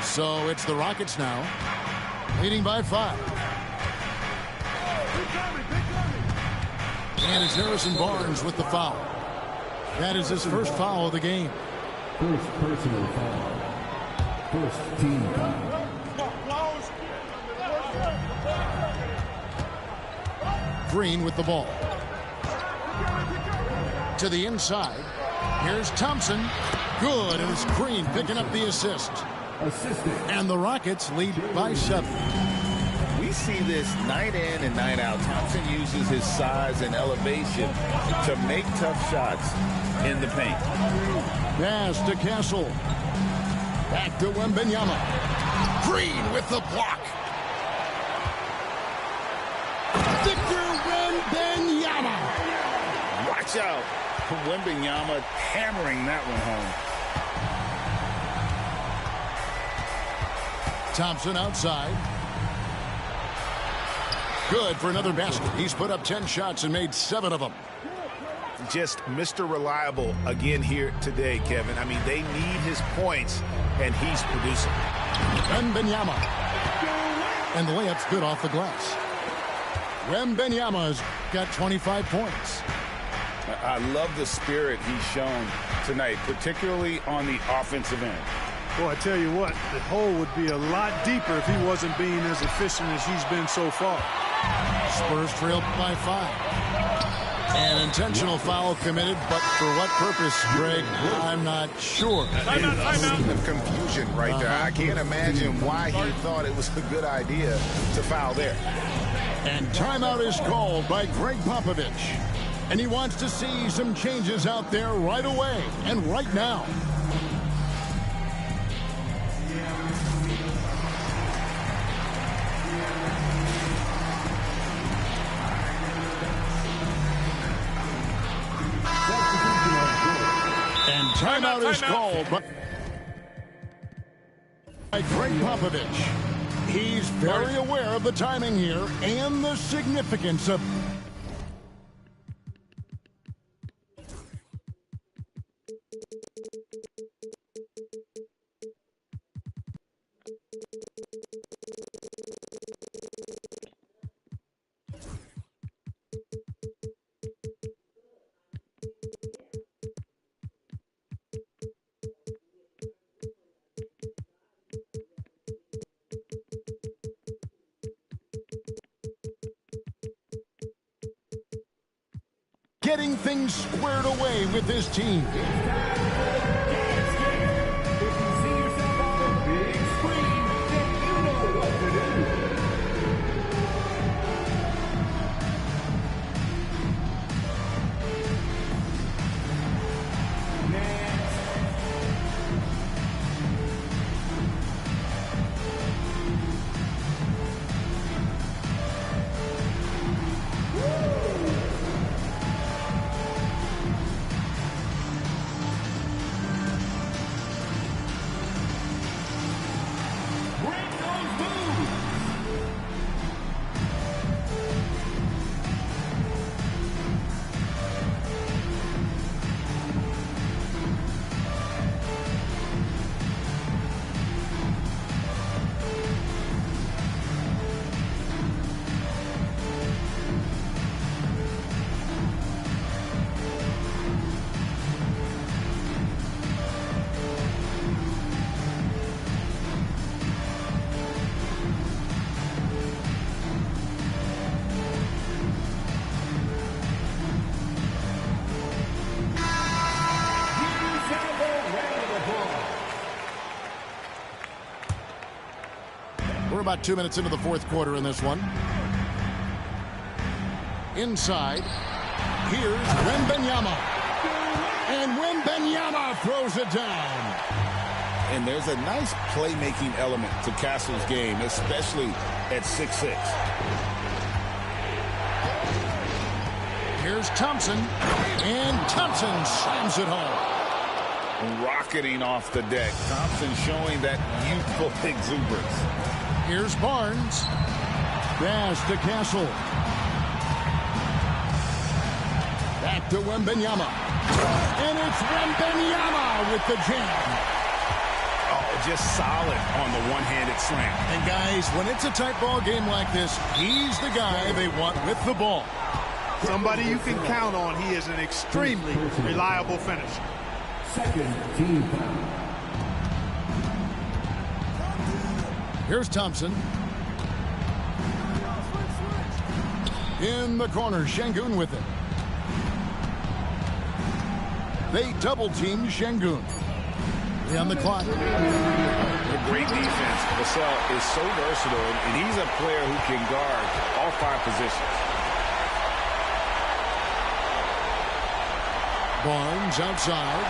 So it's the Rockets now, leading by 5. And it's Harrison Barnes with the foul. That is his first foul of the game. First personal foul. First team foul. Green with the ball. To the inside. Here's Thompson. Good, and it's Green picking up the assist. And the Rockets lead by 7. We see this night in and night out. Thompson uses his size and elevation to make tough shots in the paint. Pass to Castle. Back to Wembanyama. Green with the block. Victor Wembanyama. Watch out. Wembanyama hammering that one home. Thompson outside. Good for another basket. He's put up 10 shots and made 7 of them. Just Mr. Reliable again here today, Kevin. I mean, they need his points, and he's producing. Wembanyama. And the layup's good off the glass. Wembanyama's got 25 points. I love the spirit he's shown tonight, particularly on the offensive end. Well, I tell you what, the hole would be a lot deeper if he wasn't being as efficient as he's been so far. Spurs trail by 5. An intentional foul committed, but for what purpose, Greg? I'm not sure. A scene of confusion right there. I can't imagine why he thought it was a good idea to foul there. And timeout is called by Greg Popovich. And he wants to see some changes out there right away and right now. And timeout is called by Greg Popovich. He's very aware of the timing here and the significance of getting things squared away with his team. We're about 2 minutes into the fourth quarter in this one. Inside, here's Wembanyama. And Wembanyama throws it down. And there's a nice playmaking element to Castle's game, especially at 6'6". Here's Thompson. And Thompson slams it home. Rocketing off the deck. Thompson showing that youthful exuberance. Here's Barnes. Pass to Castle. Back to Wembanyama. And it's Wembanyama with the jam. Oh, just solid on the one-handed slam. And guys, when it's a tight ball game like this, he's the guy they want with the ball. Somebody you can count on. He is an extremely reliable finisher. Second team foul. Here's Thompson. In the corner, Şengün with it. They double-team Şengün. On the clock. The great defense. Vassell is so versatile, and he's a player who can guard all 5 positions. Barnes outside.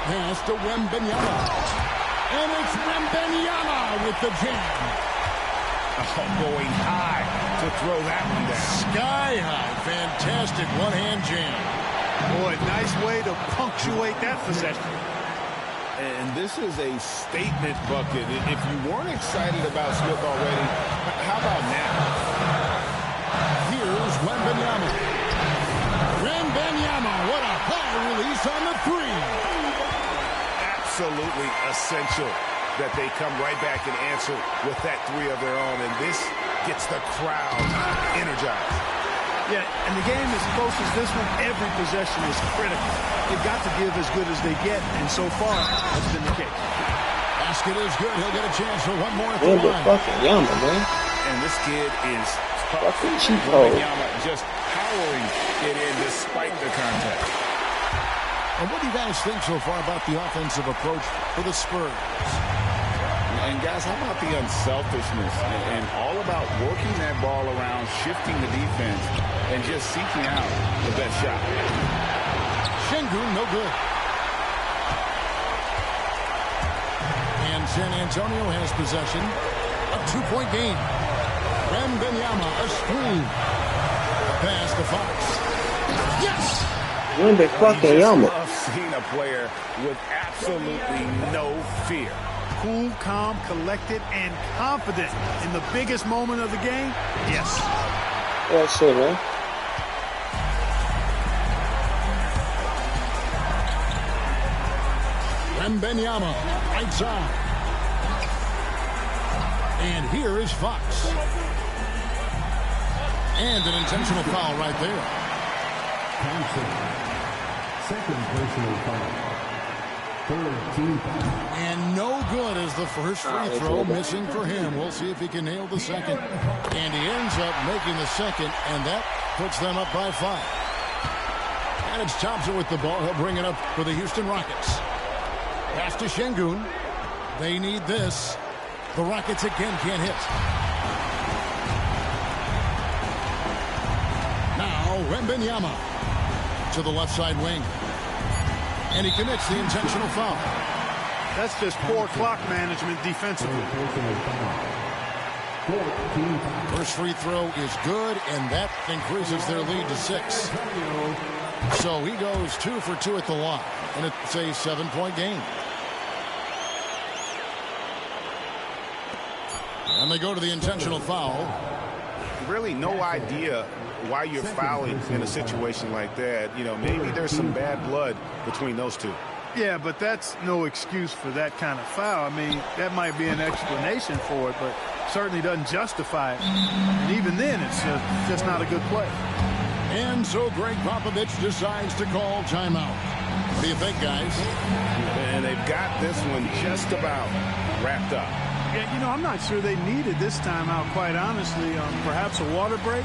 Pass to Wembanyama. And it's Wembanyama with the jam. Oh, going high to throw that one down. Sky high. Fantastic one-hand jam. Boy, nice way to punctuate that possession. And this is a statement bucket. If you weren't excited about Smith already, how about now? Here's Wembanyama. Wembanyama, what a high release on the 3. Absolutely essential that they come right back and answer with that 3 of their own, and this gets the crowd energized. Yeah, and the game as close as this one, every possession is critical. They've got to give as good as they get, and so far, that's been the case. Basket is good. He'll get a chance for one more at Man, the the line. fucking Yama, man. And this kid is Fucking cheap hole. Yama just powering it in despite the contact. And what do you guys think so far about the offensive approach for the Spurs? And guys, how about the unselfishness and all about working that ball around, shifting the defense, and just seeking out the best shot. Şengün, no good. And San Antonio has possession. A 2-point game. Wembanyama, a screen. Pass to Fox. Yes! Wemby fucking Yama. I've seen a player with absolutely no fear. Cool, calm, collected, and confident in the biggest moment of the game? Yes. That shit, man. Wembanyama, right side. And here is Fox. And an intentional foul right there. Thompson. Second personal foul. And no good as the first free throw missing for him. We'll see if he can nail the second. And he ends up making the second, and that puts them up by 5. And it's Thompson with the ball. He'll bring it up for the Houston Rockets. Pass to Şengün. They need this. The Rockets again can't hit. Now Wembanyama to the left side wing. And he commits the intentional foul. That's just poor clock management defensively. First free throw is good, and that increases their lead to 6. So he goes 2 for 2 at the line, and it's a 7-point game. And they go to the intentional foul. Really no idea why you're fouling in a situation like that. You know, maybe there's some bad blood between those two. Yeah, but that's no excuse for that kind of foul. I mean, that might be an explanation for it, but certainly doesn't justify it. And even then, it's just not a good play. And so Greg Popovich decides to call timeout. What do you think, guys? And they've got this one just about wrapped up. Yeah, you know, I'm not sure they needed this timeout, quite honestly. Perhaps a water break?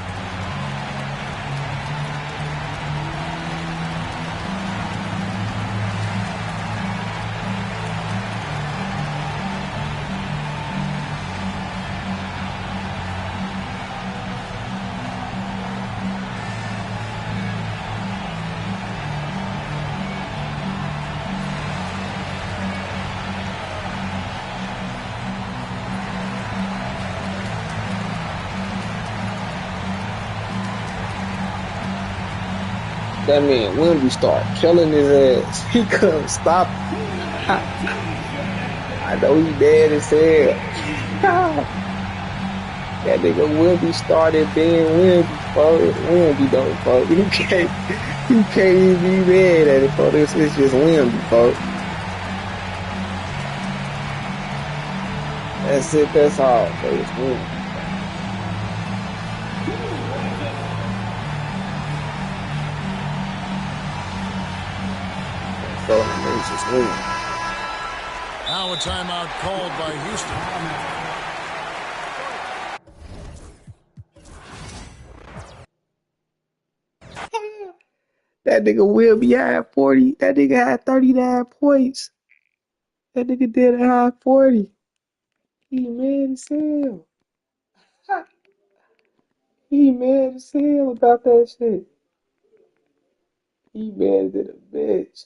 That man Wemby start killing his ass. He couldn't stop. I know he bad as hell. That nigga Wemby started being Wemby, folks. Wemby don't, folks. You can't even be mad at it, folks. It's just Wemby, folks. That's it. That's all, folks. It's Wemby. Now a timeout called by Houston. That nigga will be had 40. That nigga had 39 points. That nigga did a high 40. He mad as hell. He mad as hell about that shit. He mad as a bitch.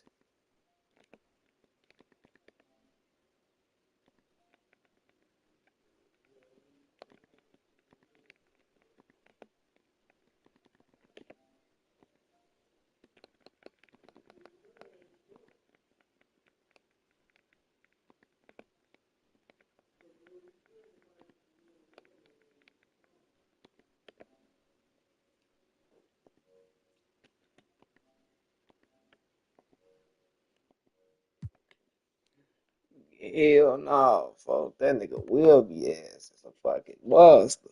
Hell no, folks. That nigga will be ass as a fucking monster.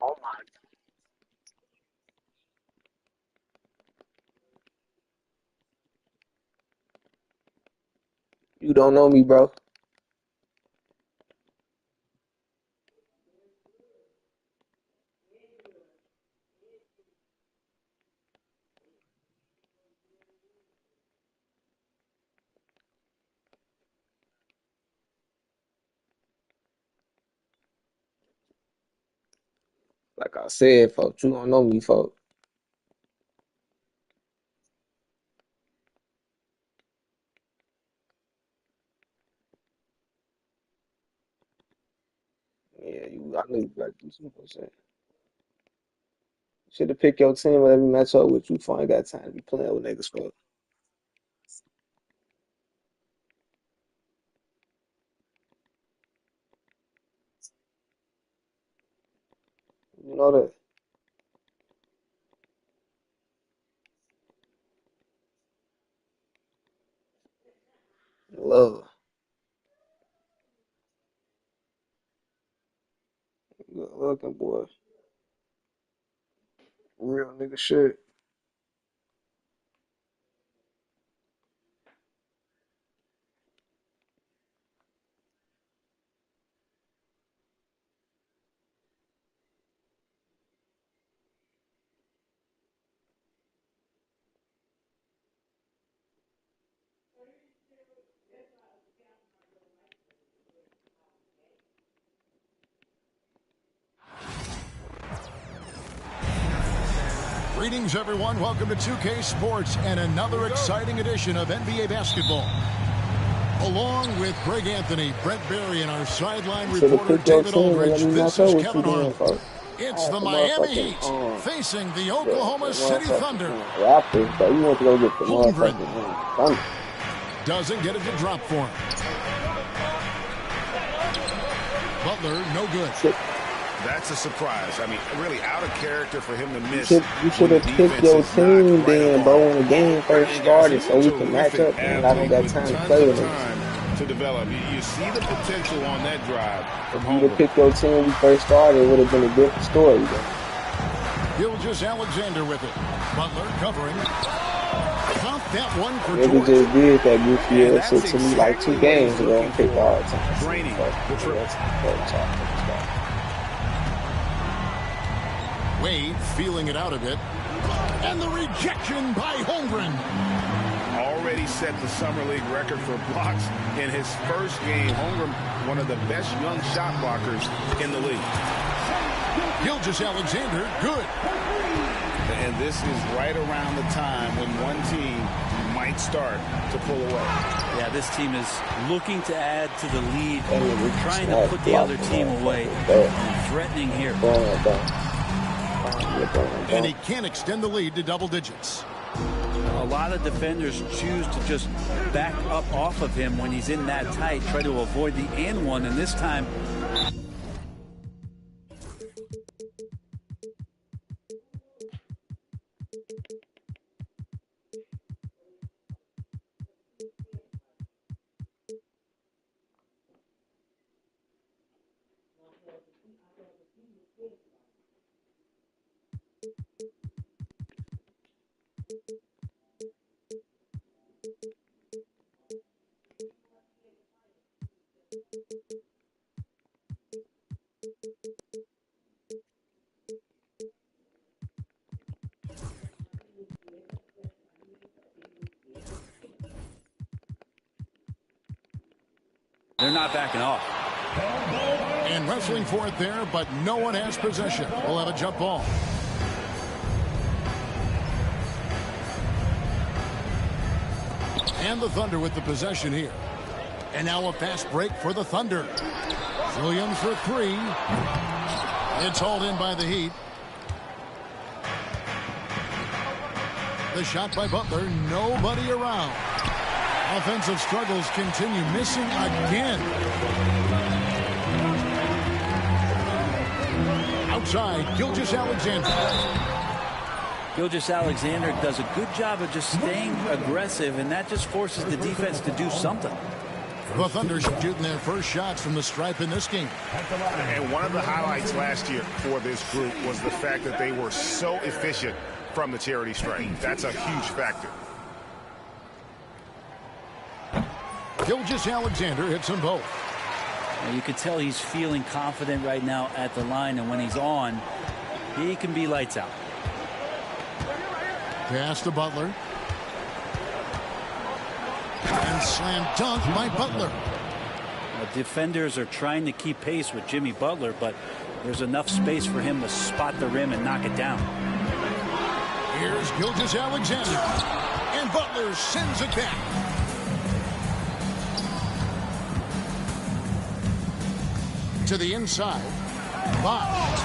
Oh my. You don't know me, bro. Like I said, folks, you don't know me, folks. Yeah, I knew you like this. You know what I'm saying? Should have picked your team whenever you match up with you. Fine, got time to be playing with niggas, folks. You know that. Love. Good looking, boy. Real nigga shit. Greetings, everyone. Welcome to 2K Sports and another exciting edition of NBA basketball. Along with Greg Anthony, Brent Barry, and our sideline reporter David Aldridge, this is Kevin Harlan. It's the Miami Heat facing the Oklahoma City Thunder. Raptors, but you want to go get the Holmgren Thunder. Doesn't get it to drop for him. Butler, no good. That's a surprise. I mean, really out of character for him to miss. You should have picked your team then, bro, when the game first started, so we can match up. And I don't got time to play with them. To develop, you see the potential on that drive from home. If you would have picked your team when we first started, it would have been a different story. Gilgeous-Alexander with it. Butler covering. Caught that one for George. We just did that goofy ass shit to me like 2 games ago and picked all the time. Draining the trip. Wade feeling it out a bit. And the rejection by Holmgren. Already set the Summer League record for blocks in his first game. Holmgren, one of the best young shot blockers in the league. Gilgeous-Alexander, good. And this is right around the time when one team might start to pull away. Yeah, this team is looking to add to the lead. We're trying to put the other team away. Threatening here. And he can't extend the lead to double digits. A lot of defenders choose to just back up off of him when he's in that tight, try to avoid the and one, and this time They're not backing off. And wrestling for it there, but no one has possession. We'll have a jump ball. And the Thunder with the possession here. And now a fast break for the Thunder. Williams for three. It's hauled in by the Heat. The shot by Butler. Nobody around. Offensive struggles continue. Missing again. Outside, Gilgeous-Alexander. Gilgeous-Alexander does a good job of just staying aggressive, and that just forces the defense to do something. The Thunder shooting their first shots from the stripe in this game. And one of the highlights last year for this group was the fact that they were so efficient from the charity stripe. That's a huge factor. Gilgeous-Alexander hits them both. And you can tell he's feeling confident right now at the line, and when he's on, he can be lights out. Pass to Butler. And slam dunk by Butler. Defenders are trying to keep pace with Jimmy Butler, but there's enough space for him to spot the rim and knock it down. Here's Gilgeous-Alexander. And Butler sends it back. To the inside. Bosh.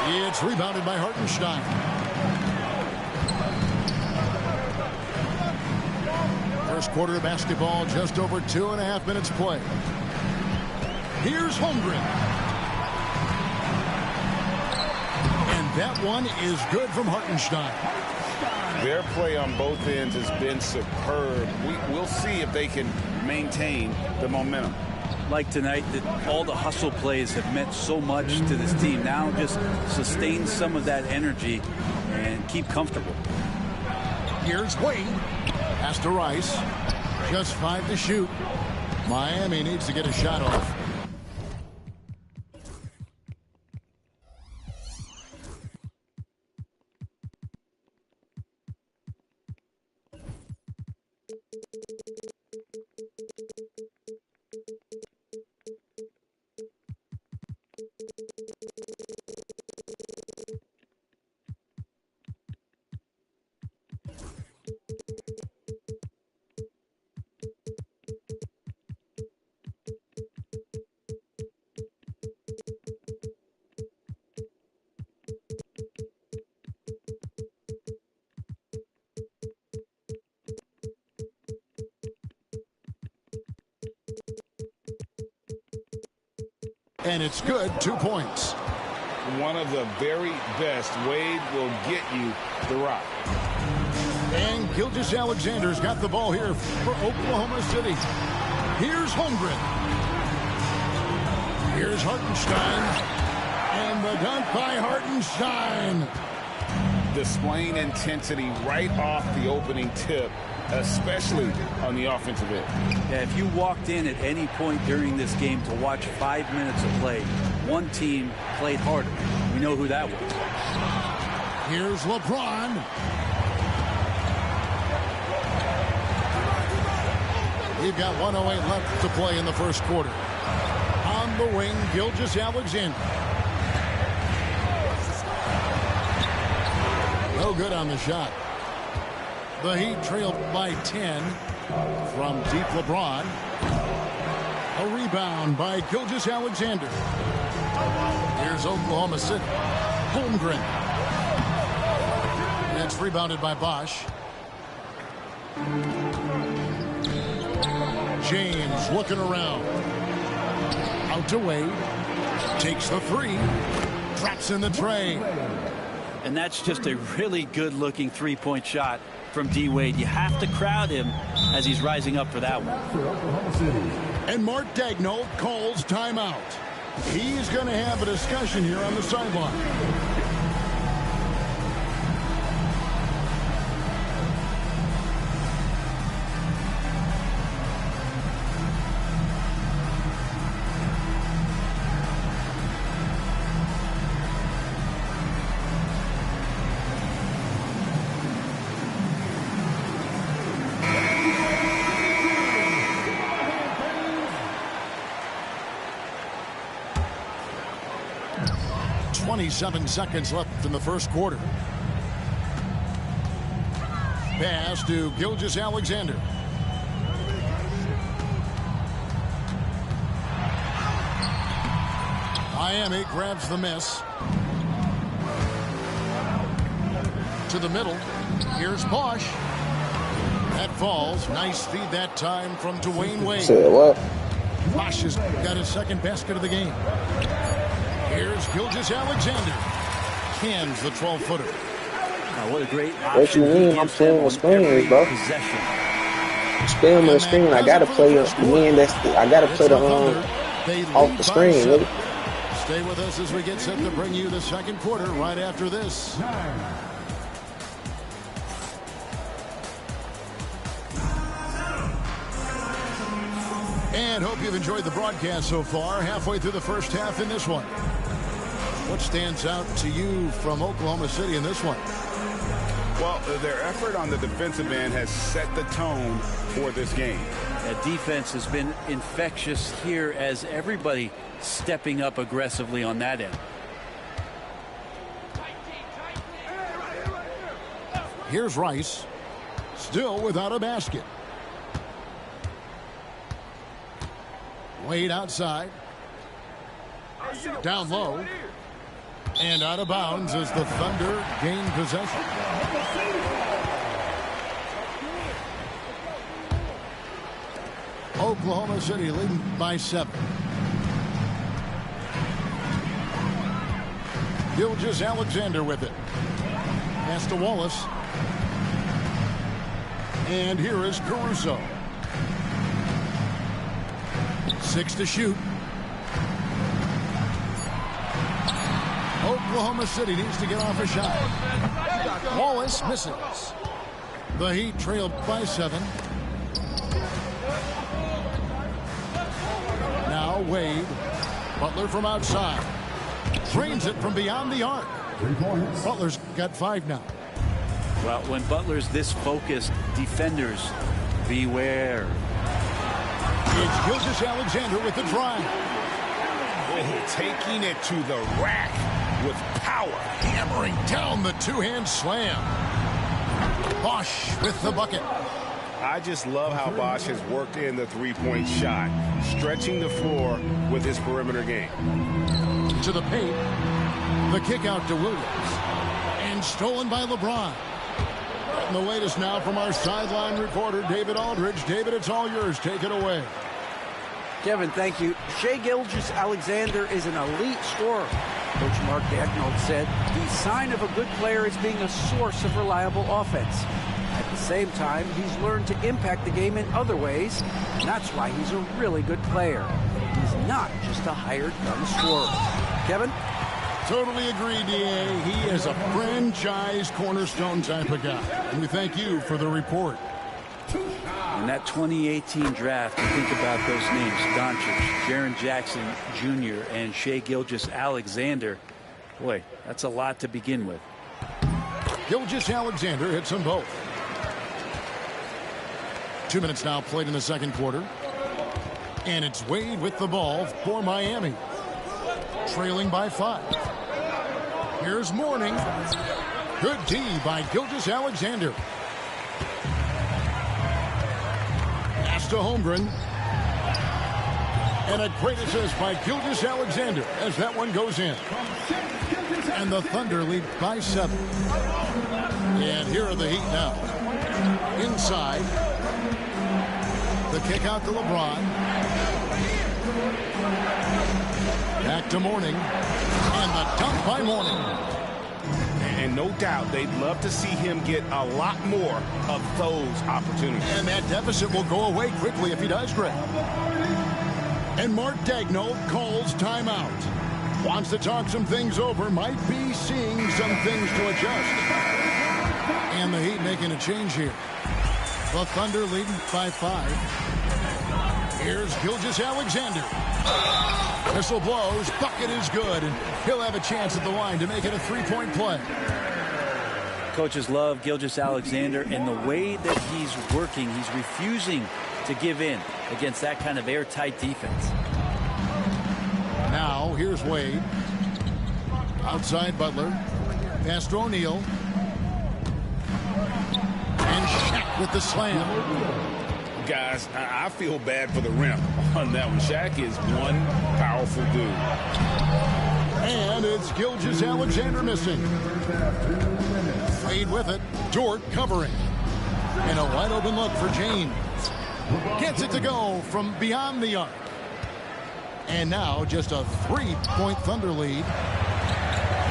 It's rebounded by Hartenstein. First quarter of basketball, just over 2.5 minutes play. Here's Holmgren. And that one is good from Hartenstein. Their play on both ends has been superb. We'll see if they can maintain the momentum. Like tonight, that all the hustle plays have meant so much to this team. Now just sustain some of that energy and keep comfortable. Here's Wade. Pass to Rice. Just 5 to shoot. Miami needs to get a shot off. And it's good. 2 points. One of the very best. Wade will get you the rock. And Gilgeous-Alexander's got the ball here for Oklahoma City. Here's Holmgren. Here's Hartenstein. And the dunk by Hartenstein. Displaying intensity right off the opening tip, especially on the offensive end. Yeah, if you walked in at any point during this game to watch 5 minutes of play, one team played harder. We know who that was. Here's LeBron. We've got 1:08 left to play in the first quarter. On the wing, Gilgeous-Alexander. No good on the shot. The Heat trailed by 10 from deep LeBron. A rebound by Gilgeous-Alexander. Here's Oklahoma City. Holmgren. And it's rebounded by Bosh. James looking around. Out to Wade. Takes the three. Drops in the tray. And that's just a really good-looking three-point shot from D. Wade. You have to crowd him as he's rising up for that one. And Mark Daigneault calls timeout. He's going to have a discussion here on the sideline. 27 seconds left in the first quarter. Pass to Gilgeous-Alexander. Miami grabs the miss. To the middle. Here's Bosch. That falls. Nice feed that time from Dwayne Wade. Say what? Bosch has got his second basket of the game. Here's Gilgeous-Alexander. Cans the 12-footer. What a great option. What you mean? I'm playing with screens, bro. Possession. I'm playing with a screen. I gotta play the I gotta play the off the screen, nigga. Stay with us as we get set to bring you the second quarter right after this. And hope you've enjoyed the broadcast so far. Halfway through the first half in this one. What stands out to you from Oklahoma City in this one? Well, their effort on the defensive end has set the tone for this game. That defense has been infectious here as everybody stepping up aggressively on that end. Here's Rice. Still without a basket. Wade outside. Down low. And out of bounds as the Thunder gain possession. Oklahoma City leading by 7. Gilgeous-Alexander with it. Pass to Wallace. And here is Caruso. 6 to shoot. Oklahoma City needs to get off a shot. Wallace misses. The Heat trailed by 7. Now Wade. Butler from outside. Drains it from beyond the arc. Butler's got 5 now. Well, when Butler's this focused, defenders, beware. It's Gilgeous-Alexander with the drive. Taking it to the rack with power. Hammering down the two-hand slam. Bosch with the bucket. I just love how Bosch has worked in the three-point shot, stretching the floor with his perimeter game. To the paint. The kick out to Williams. And stolen by LeBron. And the latest now from our sideline reporter, David Aldridge. David, it's all yours. Take it away. Kevin, thank you. Shai Gilgeous-Alexander is an elite scorer. Coach Mark Daigneault said the sign of a good player is being a source of reliable offense. At the same time, he's learned to impact the game in other ways, and that's why he's a really good player. He's not just a hired gun scorer. Kevin? Totally agree, D.A. He is a franchise cornerstone type of guy. And we thank you for the report. In that 2018 draft, you think about those names, Doncic, Jaren Jackson Jr., and Shai Gilgeous-Alexander. Boy, that's a lot to begin with. Gilgeous-Alexander hits them both. 2 minutes now played in the second quarter. And it's Wade with the ball for Miami. Trailing by 5. Here's Mourning. Good D by Gilgeous-Alexander. Pass to Holmgren. And a great assist by Gilgeous-Alexander as that one goes in. And the Thunder lead by 7. And here are the Heat now. Inside. The kick out to LeBron. Back to Mourning. And the dunk by Mourning. And no doubt they'd love to see him get a lot more of those opportunities. And that deficit will go away quickly if he does, Greg. And Mark Daigneault calls timeout. Wants to talk some things over. Might be seeing some things to adjust. And the Heat making a change here. The Thunder leading by 5. Here's Gilgeous-Alexander. Whistle blows. Bucket is good. And he'll have a chance at the line to make it a three-point play. Coaches love Gilgeous-Alexander and the way that he's working. He's refusing to give in against that kind of airtight defense. Now, here's Wade. Outside Butler. Pass to O'Neal. And Shaq with the slam. Guys, I feel bad for the rim on that one. Shaq is one powerful dude. And it's Gilgeous-Alexander missing. Wade with it. Dort covering. And a wide open look for James. Gets it to go from beyond the arc. And now just a 3-point Thunder lead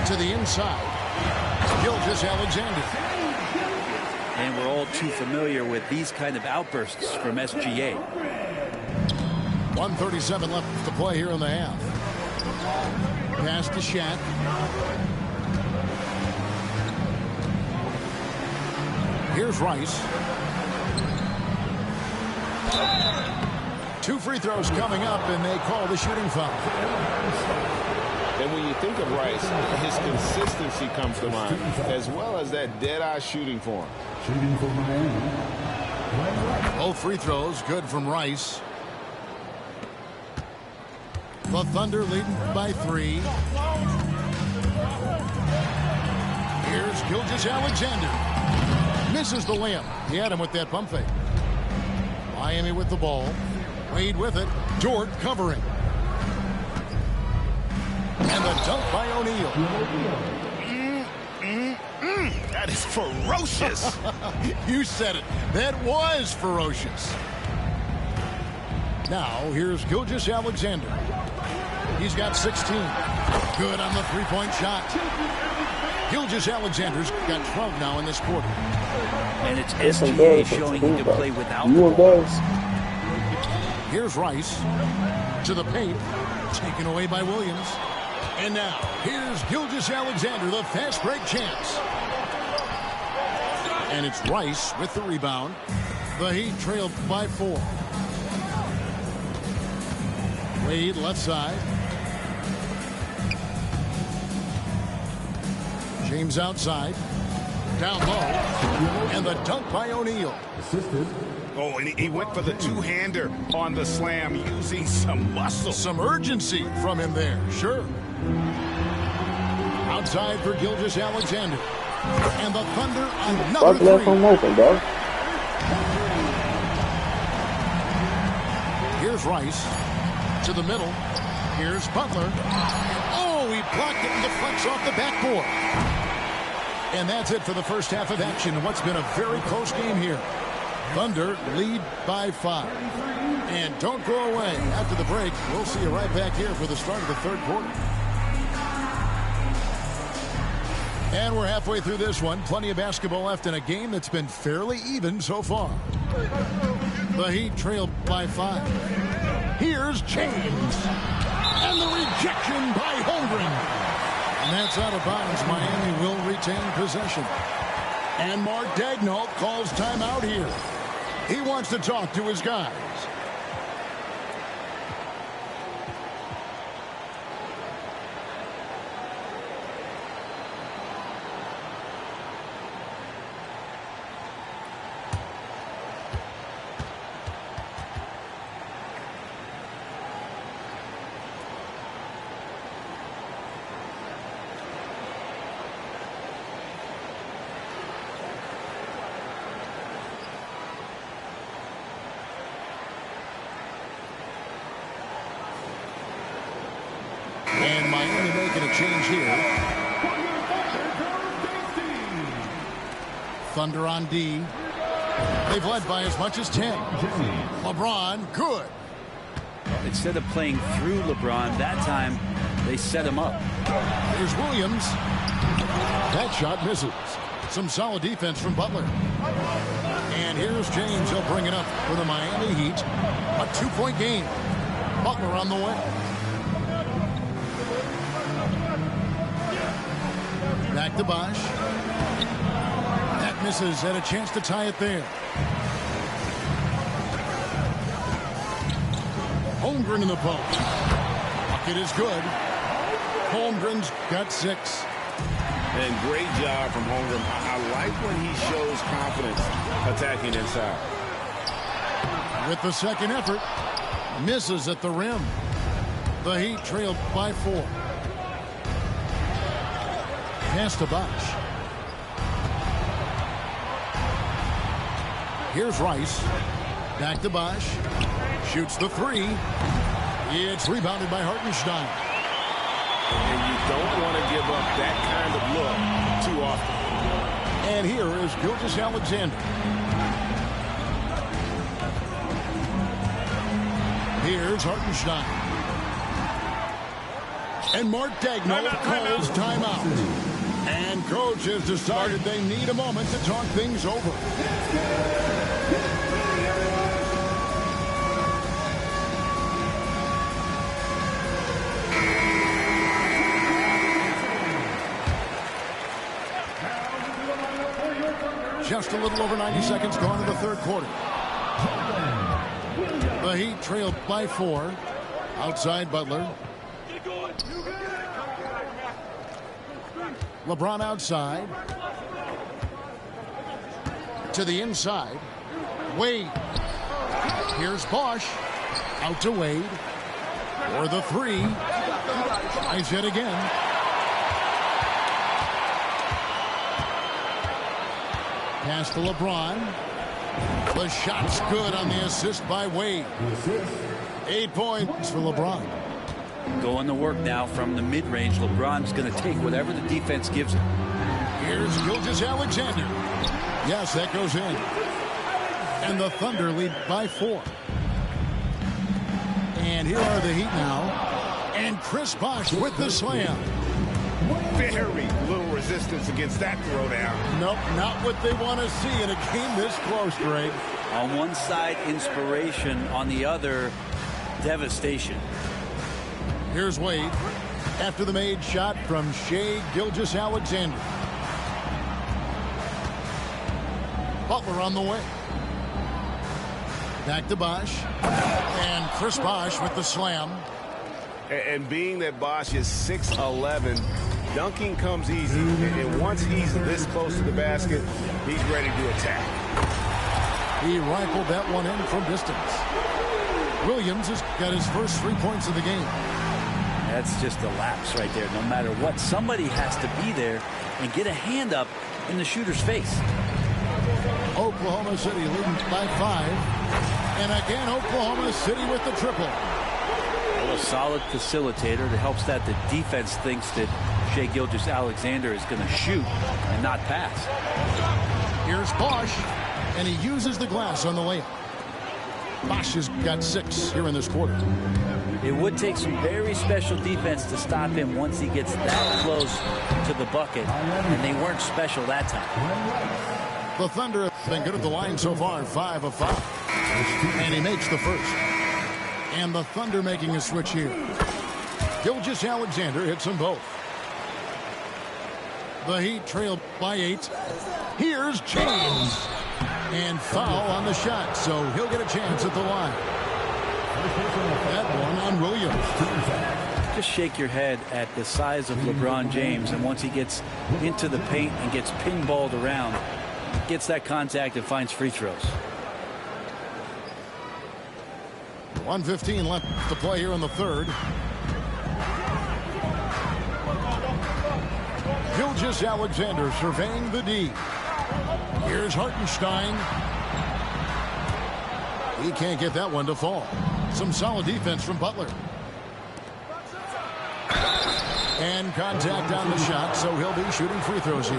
to the inside. Gilgeous-Alexander. And we're all too familiar with these kind of outbursts from SGA. 1:37 left to play here in the half. Pass to Shaq. Here's Rice. 2 free throws coming up, and they call the shooting foul. And when you think of Rice, his consistency comes to mind, as well as that dead-eye shooting form. Shooting for Miami. Both free throws good from Rice. The Thunder leading by 3. Here's Gilgeous-Alexander. Misses the layup. He had him with that pump fake. Miami with the ball. Wade with it. Dort covering. And the dunk by O'Neal. That is ferocious. You said it. That was ferocious. Now, here's Gilgeous-Alexander. He's got 16. Good on the three-point shot. Gilgeous-Alexander's got 12 now in this quarter. And it's SGA showing he can play without the ball. Here's Rice to the paint. Taken away by Williams. And now, here's Gilgeous-Alexander, the fast break chance. And it's Rice with the rebound. The Heat trailed by 4. Wade left side. James outside. Down low. And the dunk by O'Neal. Oh, and he went for the two-hander on the slam, using some muscle. Some urgency from him there, sure. Outside for Gilgeous-Alexander. And the Thunder, another three. Open, bro. Here's Rice to the middle. Here's Butler. Oh, he blocked it and deflects off the backboard. And that's it for the first half of action in what's been a very close game here. Thunder lead by 5. And don't go away. After the break, we'll see you right back here for the start of the third quarter. And we're halfway through this one. Plenty of basketball left in a game that's been fairly even so far. The Heat trailed by 5. Here's James. And the rejection by Holmgren. And that's out of bounds. Miami will retain possession. And Mark Daigneault calls timeout here. He wants to talk to his guys. And Miami making a change here. Thunder on D. They've led by as much as 10. LeBron, good. Instead of playing through LeBron, that time they set him up. Here's Williams. That shot misses. Some solid defense from Butler. And here's James. He'll bring it up for the Miami Heat. A 2-point game. Butler on the way. Back to Bosh. That misses. Had a chance to tie it there. Holmgren in the post. Bucket is good. Holmgren's got 6. And great job from Holmgren. I like when he shows confidence attacking inside. With the second effort, misses at the rim. The Heat trailed by 4. Pass to Bosh. Here's Rice. Back to Bosh. Shoots the three. It's rebounded by Hartenstein. And you don't want to give up that kind of look too often. And here is Gilgeous-Alexander. Here's Hartenstein. And Mark Daigneault calls timeout. And coach has decided they need a moment to talk things over. Just a little over 90 seconds gone in the third quarter. The Heat trailed by 4. Outside Butler. LeBron outside. To the inside. Wade. Here's Bosh. Out to Wade. For the three. Tries it again. Pass to LeBron. The shot's good on the assist by Wade. 8 points for LeBron. Going to work now from the mid-range. LeBron's going to take whatever the defense gives him. Here's Gilgeous-Alexander. Yes, that goes in. And the Thunder lead by 4. And here are the Heat now. And Chris Bosh with the slam. Very little resistance against that throwdown. Nope, not what they want to see in a game this close, Greg. On one side, inspiration. On the other, devastation. Here's Wade. After the made shot from Shai Gilgeous-Alexander. Butler on the way. Back to Bosh. And Chris Bosh with the slam. And being that Bosh is 6'11", dunking comes easy. And once he's this close to the basket, he's ready to attack. He rifled that one in from distance. Williams has got his first 3 points of the game. That's just a lapse right there. No matter what, somebody has to be there and get a hand up in the shooter's face. Oklahoma City leading by 5. And again, Oklahoma City with the triple. A solid facilitator that helps that the defense thinks that Shai Gilgeous-Alexander is going to shoot and not pass. Here's Bosh, and he uses the glass on the layup. Bosh has got 6 here in this quarter. It would take some very special defense to stop him once he gets that close to the bucket, and they weren't special that time. The Thunder have been good at the line so far, 5 of 5. And he makes the first. And the Thunder making a switch here. Gilgeous-Alexander hits them both. The Heat trail by 8. Here's James. And foul on the shot, so he'll get a chance at the line. That one on Williams. Just shake your head at the size of LeBron James, and once he gets into the paint and gets pinballed around, gets that contact and finds free throws. 1:15 left to play here in the third. Gilgeous-Alexander surveying the D. Here's Hartenstein. He can't get that one to fall. Some solid defense from Butler. And contact on the shot, so he'll be shooting free throws here.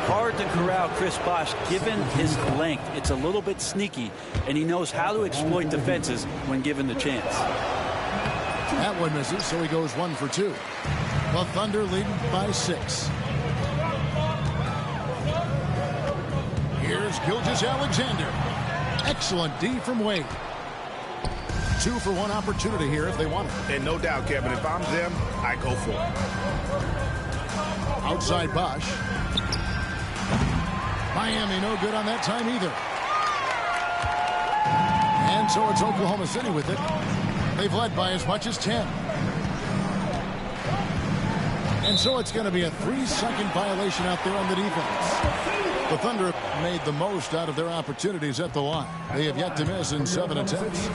Hard to corral Chris Bosh given his length. It's a little bit sneaky, and he knows how to exploit defenses when given the chance. That one misses, so he goes 1 for 2. The Thunder leading by 6. Here's Gilgeous-Alexander. Excellent D from Wade. 2 for 1 opportunity here if they want it. And no doubt, Kevin, if I'm them, I go for it. Outside Bosh. Miami no good on that time either. And so it's Oklahoma City with it. They've led by as much as 10. And so it's going to be a 3-second violation out there on the defense. The Thunder have made the most out of their opportunities at the line. They have yet to miss in 7 attempts.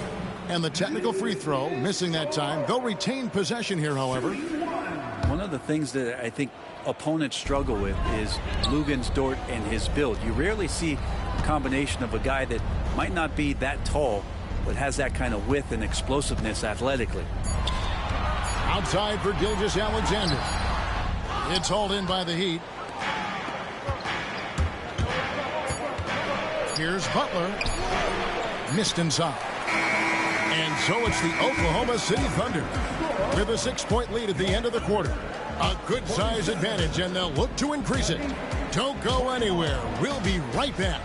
And the technical free throw, missing that time. They'll retain possession here, however. One One of the things that I think opponents struggle with is Luguentz-Dort and his build. You rarely see a combination of a guy that might not be that tall, but has that kind of width and explosiveness athletically. Outside for Gilgeous-Alexander. It's hauled in by the Heat. Here's Butler. Missed inside. And so it's the Oklahoma City Thunder with a 6-point lead at the end of the quarter. A good size advantage, and they'll look to increase it. Don't go anywhere. We'll be right back.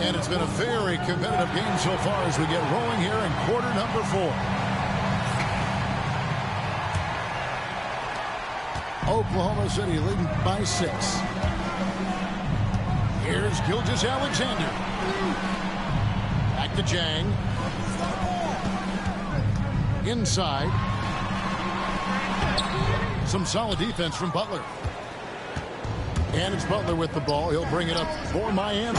And it's been a very competitive game so far as we get rolling here in quarter number 4. Oklahoma City leading by 6. Here's Gilgeous-Alexander. Back to Jang. Inside. Some solid defense from Butler. And it's Butler with the ball. He'll bring it up for Miami.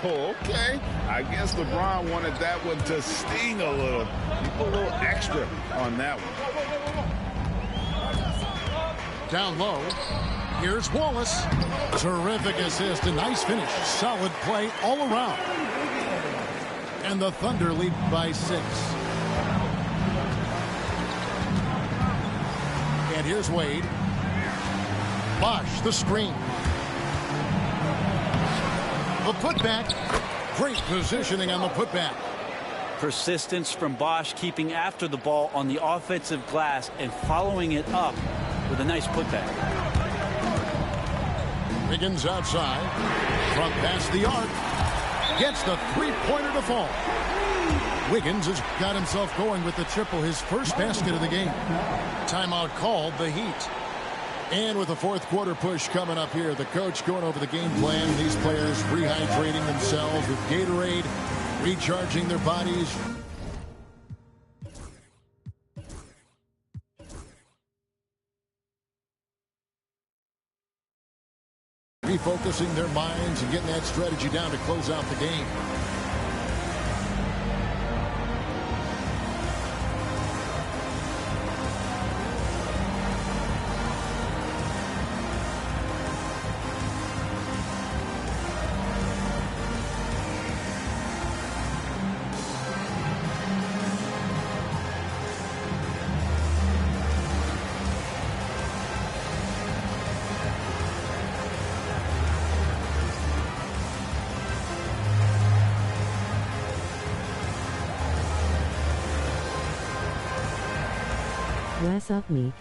Oh, okay. I guess LeBron wanted that one to sting a little. He put a little extra on that one. Down low. Here's Wallace. Terrific assist. A nice finish. Solid play all around. And the Thunder lead by 6. And here's Wade. Bosh, the screen. The putback. Great positioning on the putback. Persistence from Bosh, keeping after the ball on the offensive glass and following it up with a nice putback. Wiggins outside. Front past the arc. Gets the three-pointer to fall. Wiggins has got himself going with the triple, his first basket of the game. Timeout called, the Heat. And with the fourth quarter push coming up here, the coach going over the game plan. These players rehydrating themselves with Gatorade, recharging their bodies. Refocusing their minds and getting that strategy down to close out the game. What's up, Meek?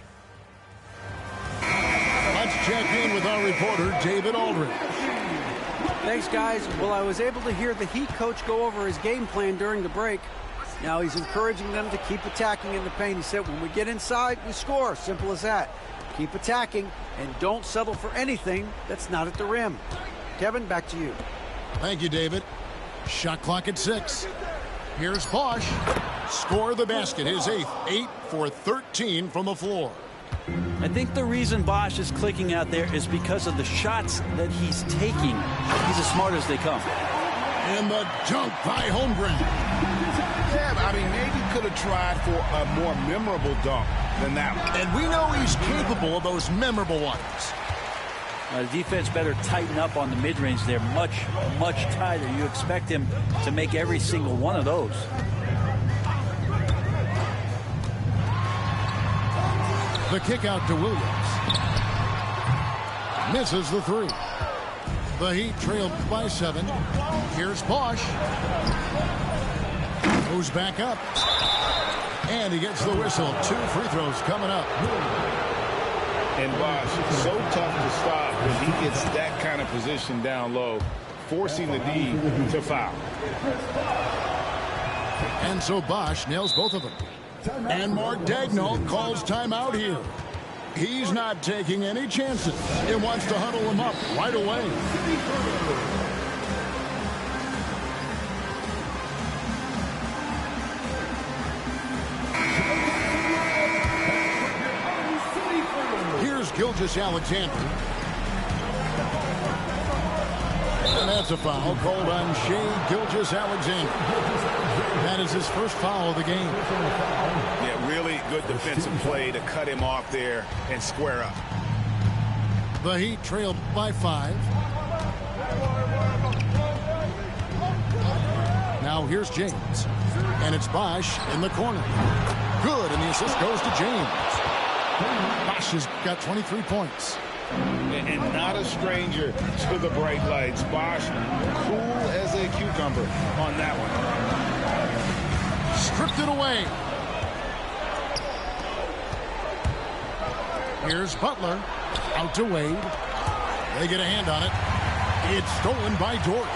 Let's check in with our reporter, David Aldridge. Thanks, guys. Well, I was able to hear the Heat coach go over his game plan during the break. Now he's encouraging them to keep attacking in the paint. He said, when we get inside, we score. Simple as that. Keep attacking and don't settle for anything that's not at the rim. Kevin, back to you. Thank you, David. Shot clock at 6. Here's Bosh. Score the basket, his 8th. 8 for 13 from the floor. I think the reason Bosh is clicking out there is because of the shots that he's taking. He's as smart as they come. And the dunk by Holmgren. Yeah, I mean, maybe could have tried for a more memorable dunk than that one. And we know he's capable of those memorable ones. The defense better tighten up on the mid-range. They're much, much tighter. You expect him to make every single one of those. The kick out to Williams. Misses the 3. The Heat trailed by 7. Here's Bosh. Moves back up. And he gets the whistle. 2 free throws coming up. And Bosh, so tough to stop when he gets that kind of position down low, forcing the D to foul. And so Bosh nails both of them. And Mark Daigneault calls timeout here. He's not taking any chances. He wants to huddle him up right away. Here's Gilgeous-Alexander. And That's a foul called on Shai Gilgeous-Alexander. That is his first foul of the game. Yeah, really good defensive play to cut him off there and square up. The Heat trailed by 5. Now here's James. And it's Bosh in the corner. Good, and the assist goes to James. Bosh has got 23 points. And not a stranger to the bright lights. Bosh, cool as a cucumber on that one. Stripped it away. Here's Butler. Out to Wade. They get a hand on it. It's stolen by Dort.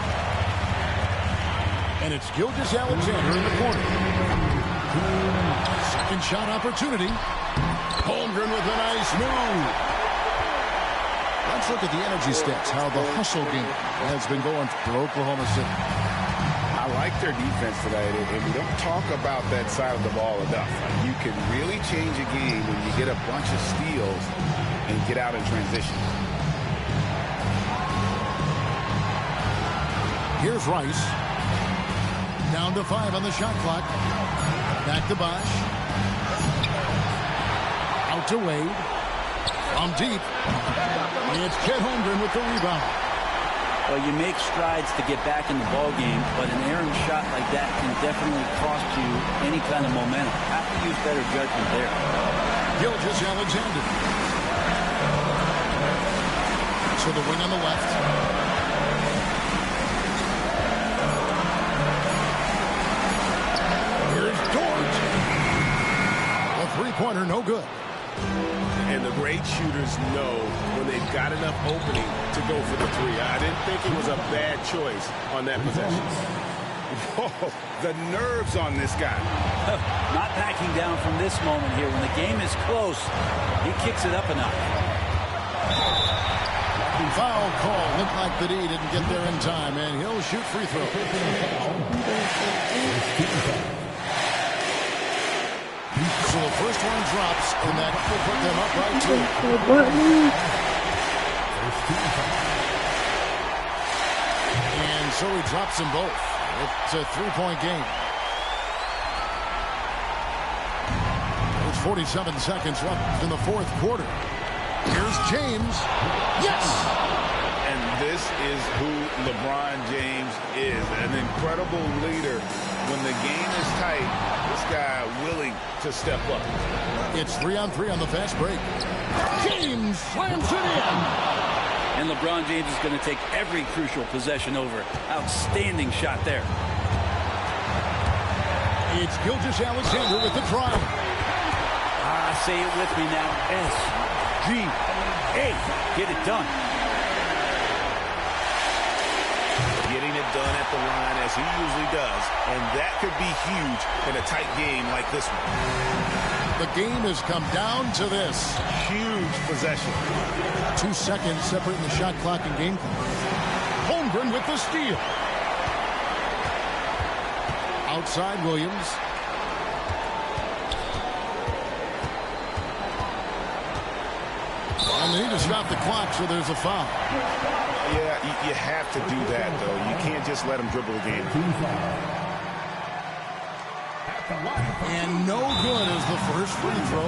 And it's Gilgeous-Alexander in the corner. Second shot opportunity. Holmgren with a nice move. Let's look at the energy stats, how the hustle game has been going for Oklahoma City. I like their defense tonight, and we don't talk about that side of the ball enough. You can really change a game when you get a bunch of steals and get out in transition. Here's Rice. Down to 5 on the shot clock. Back to Bosh. Out to Wade. From deep. It's Chet Holmgren with the rebound. Well, you make strides to get back in the ball game, but an errant shot like that can definitely cost you any kind of momentum. Have to use better judgment there. Gilgeous-Alexander. To the wing on the left. Here's Dort. A three-pointer, no good. And the great shooters know when they've got enough opening to go for the three. I didn't think it was a bad choice on that possession. Whoa, the nerves on this guy. Not backing down from this moment here. When the game is close, he kicks it up a notch. Foul call. Looked like the D didn't get there in time, and he'll shoot free throw. So the first one drops, and that will put them up by 2. And so he drops them both. It's a 3-point game. There's 47 seconds left in the fourth quarter. Here's James. Yes! And this is who LeBron James is. An incredible leader. When the game is tight, this guy willing to step up. It's 3-on-3 on the fast break. James slams it in. And LeBron James is going to take every crucial possession over. Outstanding shot there. It's Gilgeous-Alexander with the drive. Say it with me now. SGA. Get it done. Getting it done at the line as he usually does. And that could be huge in a tight game like this one. The game has come down to this. Huge possession. 2 seconds separating the shot clock and game clock. Holmgren with the steal. Outside Williams. And they need to stop the clock, so there's a foul. Yeah, you have to do that, though. You can't just let him dribble the game. And no good as the first free throw.